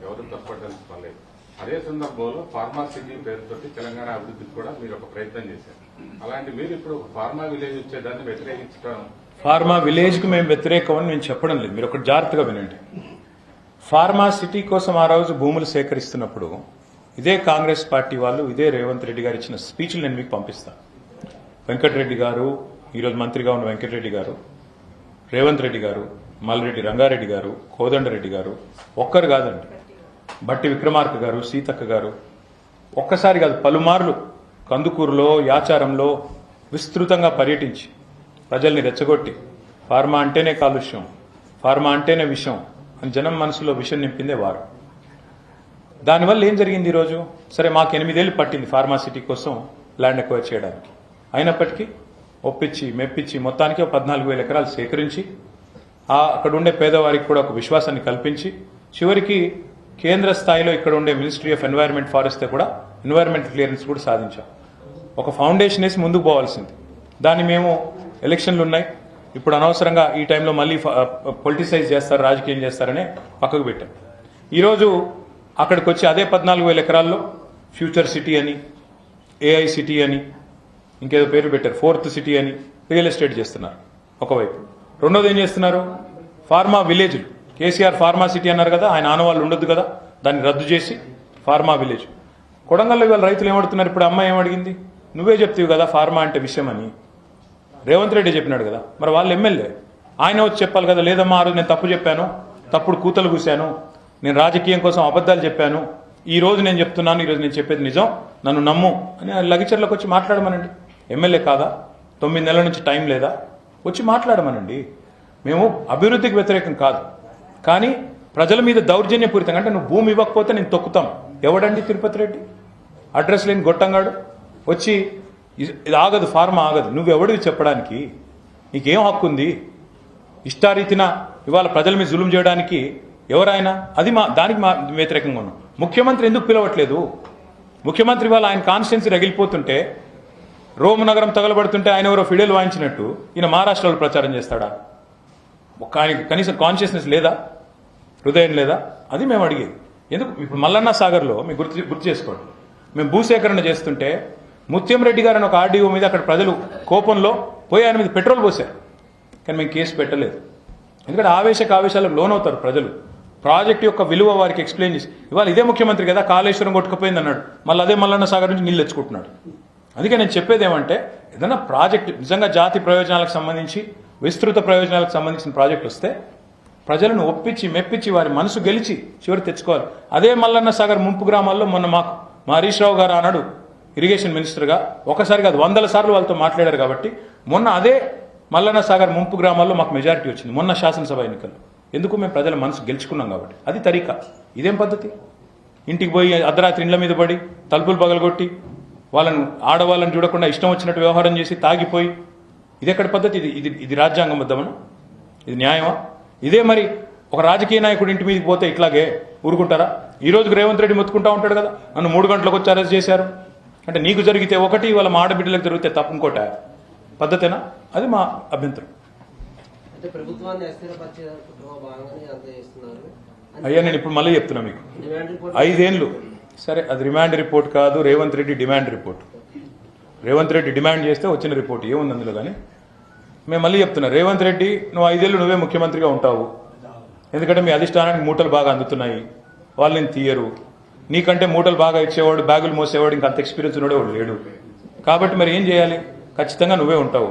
ఎవరు తప్పట్టలేదు. అదే సందర్భంలో ఫార్మా సిటీ పేరుతోటి తెలంగాణ అభివృద్ధికి కూడా మీరు ఒక ప్రయత్నం చేశారు. అలాంటి మీరు ఇప్పుడు ఫార్మా విలేజ్ వచ్చేదాన్ని వ్యతిరేకించడం. ఫార్మా విలేజ్ కు మేము వ్యతిరేకమని నేను చెప్పడం లేదు, మీరు ఒకటి జాగ్రత్తగా వినండి. ఫార్మా సిటీ కోసం ఆ రోజు భూములు సేకరిస్తున్నప్పుడు ఇదే కాంగ్రెస్ పార్టీ వాళ్ళు, ఇదే రేవంత్ రెడ్డి గారు ఇచ్చిన స్పీచ్లు నేను మీకు పంపిస్తాను. వెంకటరెడ్డి గారు, ఈరోజు మంత్రిగా ఉన్న వెంకటరెడ్డి గారు, రేవంత్ రెడ్డి గారు, మల్రెడ్డి రంగారెడ్డి గారు, కోదండరెడ్డి గారు, ఒక్కరు కాదండి, బట్టి విక్రమార్క గారు, సీతక్క గారు, ఒక్కసారి కాదు పలుమార్లు కందుకూరులో, యాచారంలో విస్తృతంగా పర్యటించి ప్రజల్ని రెచ్చగొట్టి ఫార్మా అంటేనే కాలుష్యం, ఫార్మా అంటేనే విషం అని జనం మనసులో విషం నింపిందే వారు. దానివల్ల ఏం జరిగింది ఈరోజు? సరే, మాకు 8 ఏళ్లు పట్టింది ఫార్మా సిటీ కోసం ల్యాండ్ ఎక్వైర్ చేయడానికి. అయినప్పటికీ ఒప్పించి మెప్పించి మొత్తానికి 14,000 ఎకరాలు సేకరించి అక్కడ ఉండే పేదవారికి కూడా ఒక విశ్వాసాన్ని కల్పించి చివరికి కేంద్ర స్థాయిలో ఇక్కడ ఉండే మినిస్ట్రీ ఆఫ్ ఎన్వైరన్మెంట్ ఫారెస్ట్ కూడా ఎన్వైరన్మెంట్ క్లియరెన్స్ కూడా సాధించాం. ఒక ఫౌండేషన్ వేసి ముందుకు పోవాల్సింది. దాన్ని మేము ఎలక్షన్లు ఉన్నాయి, ఇప్పుడు అనవసరంగా ఈ టైంలో మళ్ళీ పొలిటిసైజ్ చేస్తారు, రాజకీయం చేస్తారనే పక్కకు పెట్టాం. ఈరోజు అక్కడికి వచ్చి అదే 14,000 ఎకరాల్లో ఫ్యూచర్ సిటీ అని, AI సిటీ అని, ఇంకేదో పేరు పెట్టారు, 4th సిటీ అని రియల్ ఎస్టేట్ చేస్తున్నారు ఒకవైపు. రెండోది ఏం చేస్తున్నారు? ఫార్మా విలేజ్లు. కేసీఆర్ ఫార్మా సిటీ అన్నారు కదా, ఆయన ఆనవాళ్ళు ఉండొద్దు కదా, దాన్ని రద్దు చేసి ఫార్మా విలేజ్. కొడంగల్లో ఇవాళ రైతులు ఏమడుతున్నారు? ఇప్పుడు అమ్మాయి ఏమడిగింది? నువ్వే చెప్తావు కదా ఫార్మా అంటే విషయం అని, రేవంత్ రెడ్డి చెప్పినాడు కదా, మరి వాళ్ళు ఎమ్మెల్యే, ఆయన వచ్చి చెప్పాలి కదా. లేదమ్మా, ఆ రోజు నేను తప్పు చెప్పాను, తప్పుడు కూతలు కూశాను, నేను రాజకీయం కోసం అబద్దాలు చెప్పాను, ఈ రోజు నేను చెప్తున్నాను, ఈ రోజు నేను చెప్పేది నిజం, నన్ను నమ్ము అని లగిచర్లకు వచ్చి మాట్లాడమనండి. ఎమ్మెల్యే కాదా? 9 నెలల నుంచి టైం లేదా? వచ్చి మాట్లాడమనండి. మేము అభివృద్ధికి వ్యతిరేకం కాదు, కానీ ప్రజల మీద దౌర్జన్యపూరితంగా, అంటే నువ్వు భూమి ఇవ్వకపోతే నేను తొక్కుతాం. ఎవడండి తిరుపతి రెడ్డి? అడ్రస్ లేని గొట్టంగాడు వచ్చి ఇది ఆగదు, ఫార్మా ఆగదు. నువ్వెవడివి చెప్పడానికి? నీకేం హక్కు ఉంది? ఇష్టారీతిన ఇవాళ ప్రజల మీద జులుం చేయడానికి ఎవరైనా, అది దానికి వ్యతిరేకంగా ఉన్నాం. ముఖ్యమంత్రి ఎందుకు పిలవట్లేదు? ముఖ్యమంత్రి ఇవాళ ఆయన కాన్స్టిట్యున్సీ రగిలిపోతుంటే, రోమ్ నగరం తగలబడుతుంటే ఆయన ఎవరో ఫిడేలు వాయించినట్టు ఈయన మహారాష్ట్రలో ప్రచారం చేస్తాడా? ఆయనకి కనీసం కాన్షియస్నెస్ లేదా? హృదయం లేదా? అది మేము అడిగేది. ఎందుకు? ఇప్పుడు మల్లన్న సాగర్లో మీకు గుర్తు చేసుకోండి, మేము భూసేకరణ చేస్తుంటే ముత్యం రెడ్డి గారు అని ఒక RDO మీద అక్కడ ప్రజలు కోపంలో పోయి ఆయన మీద పెట్రోల్ పోశారు, కానీ మేము కేసు పెట్టలేదు. ఎందుకంటే ఆవేశాలకు లోనవుతారు ప్రజలు. ప్రాజెక్ట్ యొక్క విలువ వారికి ఎక్స్ప్లెయిన్ చేసి, ఇవాళ ఇదే ముఖ్యమంత్రి కదా కాళేశ్వరం కొట్టుకుపోయింది అన్నాడు, మళ్ళీ అదే మల్లన్న సాగర్ నుంచి నీళ్ళు తెచ్చుకుంటున్నాడు. అందుకే నేను చెప్పేది ఏమంటే, ఏదైనా ప్రాజెక్ట్ నిజంగా జాతి ప్రయోజనాలకు సంబంధించి, విస్తృత ప్రయోజనాలకు సంబంధించిన ప్రాజెక్ట్ వస్తే ప్రజలను ఒప్పించి మెప్పించి వారి మనసు గెలిచి చివరి తెచ్చుకోవాలి. అదే మల్లన్న సాగర్ ముంపు గ్రామాల్లో మొన్న మా హరీష్ రావు గారు అన్నాడు ఇరిగేషన్ మినిస్టర్గా, ఒకసారి కాదు 100 సార్లు వాళ్ళతో మాట్లాడారు. కాబట్టి మొన్న అదే మల్లన్న సాగర్ ముంపు గ్రామాల్లో మాకు మెజారిటీ వచ్చింది మొన్న శాసనసభ ఎన్నికల్లో. ఎందుకు? మేము ప్రజల మనసు గెలుచుకున్నాం కాబట్టి. అది తరీకా. ఇదేం పద్ధతి? ఇంటికి పోయి అర్ధరాత్రి ఇండ్ల మీద పడి తలుపులు పగలగొట్టి ఆడవాళ్ళని చూడకుండా ఇష్టం వచ్చినట్టు వ్యవహారం చేసి తాగిపోయి, ఇదెక్కడ పద్ధతి? ఇది రాజ్యాంగబద్ధమనా? ఇది న్యాయమా? ఇదే మరి ఒక రాజకీయ నాయకుడు ఇంటి మీదకి పోతే ఇట్లాగే ఊరుకుంటారా? ఈ రోజుకి రేవంత్ రెడ్డి మొత్తుకుంటా ఉంటాడు కదా, నన్ను 3 గంటలకు వచ్చి అరెస్ట్ చేశారు అంటే, నీకు జరిగితే ఒకటి, వాళ్ళ మా ఆడబిడ్డలకు జరిగితే తప్పు ఇంకోట పద్ధతేనా? అది మా అభ్యంతరం. అయ్యా, నేను ఇప్పుడు మళ్ళీ చెప్తున్నా మీకు, 5 ఏళ్ళు సరే, అది రిమాండ్ రిపోర్ట్ కాదు, Revanth Reddy demand report. Revanth Reddy demand చేస్తే వచ్చిన రిపోర్ట్ ఏముంది అందులో. కానీ మేము మళ్ళీ చెప్తున్నా, రేవంత్ రెడ్డి నువ్వు 5 ఏళ్ళు నువ్వే ముఖ్యమంత్రిగా ఉంటావు, ఎందుకంటే మీ అధిష్టానానికి మూటలు బాగా అందుతున్నాయి, వాళ్ళు నేను తీయరు, నీకంటే మూటలు బాగా ఇచ్చేవాడు బ్యాగులు మోసేవాడు ఇంకా అంత ఎక్స్పీరియన్స్ ఉన్నవాడు లేడు, కాబట్టి మరి ఏం చేయాలి, ఖచ్చితంగా నువ్వే ఉంటావు,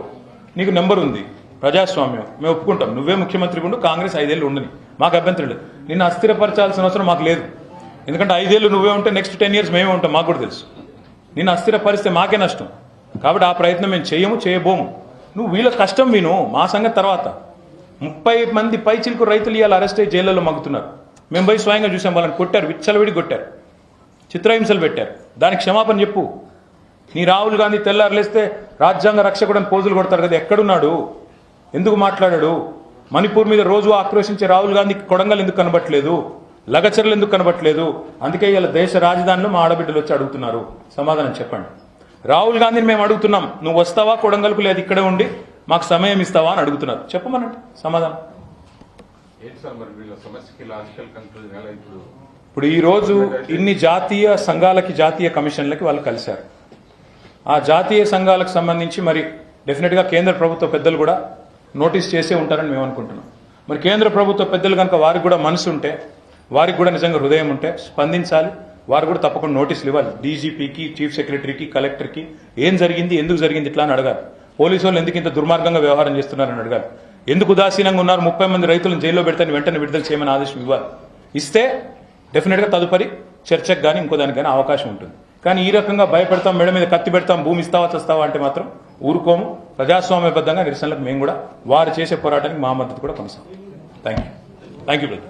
నీకు నెంబర్ ఉంది, ప్రజాస్వామ్యం మేము ఒప్పుకుంటాం, నువ్వే ముఖ్యమంత్రి ఉండు, కాంగ్రెస్ 5 ఏళ్ళు ఉండని, మాకు అభ్యంతరం లేదు. నిన్ను అస్థిరపరచాల్సిన అవసరం మాకు లేదు, ఎందుకంటే 5 ఏళ్ళు నువ్వే ఉంటే నెక్స్ట్ 10 years మేమే ఉంటాం, మాకు కూడా తెలుసు. నిన్ను అస్థిరపరిస్తే మాకే నష్టం, కాబట్టి ఆ ప్రయత్నం మేము చేయబోము. నువ్వు వీళ్ళ కష్టం విను, మా సంగతి తర్వాత. 30 మంది పైచిలకు రైతులు ఇవాళ అరెస్ట్ అయ్యి జైళ్లలో మగ్గుతున్నారు. మేము పోయి స్వయంగా చూసాం, వాళ్ళని కొట్టారు, విచ్చలవిడి కొట్టారు, చిత్రహింసలు పెట్టారు. దానికి క్షమాపణ చెప్పు. నీ రాహుల్ గాంధీ తెల్లారులేస్తే రాజ్యాంగ రక్షకుడని పోజులు కొడతారు కదా, ఎక్కడున్నాడు, ఎందుకు మాట్లాడాడు? మణిపూర్ మీద రోజు ఆక్రోశించే రాహుల్ గాంధీకి కొడంగల్ ఎందుకు కనబట్టలేదు, లగచర్లు ఎందుకు కనబట్టలేదు? అందుకే ఇలా దేశ రాజధానిలో మా ఆడబిడ్డలు వచ్చి అడుగుతున్నారు, సమాధానం చెప్పండి. రాహుల్ గాంధీని మేము అడుగుతున్నాం, నువ్వు వస్తావా కొడంగల్కు, లేదు ఇక్కడే ఉండి మాకు సమయం ఇస్తావా అని అడుగుతున్నారు, చెప్పమనండి సమాధానం. ఇప్పుడు ఈ రోజు ఇన్ని జాతీయ సంఘాలకి, జాతీయ కమిషన్లకి వాళ్ళు కలిశారు. ఆ జాతీయ సంఘాలకు సంబంధించి మరి డెఫినెట్ గా కేంద్ర ప్రభుత్వ పెద్దలు కూడా నోటీస్ చేసే ఉంటారని మేము అనుకుంటున్నాం. మరి కేంద్ర ప్రభుత్వ పెద్దలు కనుక వారికి కూడా మనసు ఉంటే, వారికి కూడా నిజంగా హృదయం ఉంటే స్పందించాలి, వారు కూడా తప్పకుండా నోటీసులు ఇవ్వాలి. డీజీపీకి, చీఫ్ సెక్రటరీకి, కలెక్టర్కి ఏం జరిగింది, ఎందుకు జరిగింది ఇట్లా అని అడగాలి. పోలీసు వాళ్ళు ఎందుకు ఇంత దుర్మార్గంగా వ్యవహారం చేస్తున్నారని అడగాలి. ఎందుకు ఉదాసీనంగా ఉన్నారు, 30 మంది రైతులను జైల్లో పెడితే వెంటనే విడుదల చేయమని ఆదేశం ఇవ్వాలి. ఇస్తే డెఫినెట్గా తదుపరి చర్చకు కానీ ఇంకో దానికి కానీ అవకాశం ఉంటుంది. కానీ ఈ రకంగా భయపెడతాం, మెడ మీద కత్తి పెడతాం, భూమి ఇస్తావా చస్తావా అంటే మాత్రం ఊరుకోము. ప్రజాస్వామ్యబద్ధంగా నిరసనలకు మేము కూడా వారు చేసే పోరాటానికి మా మద్దతు కూడా కొనసాగుతాం. Thank you brother.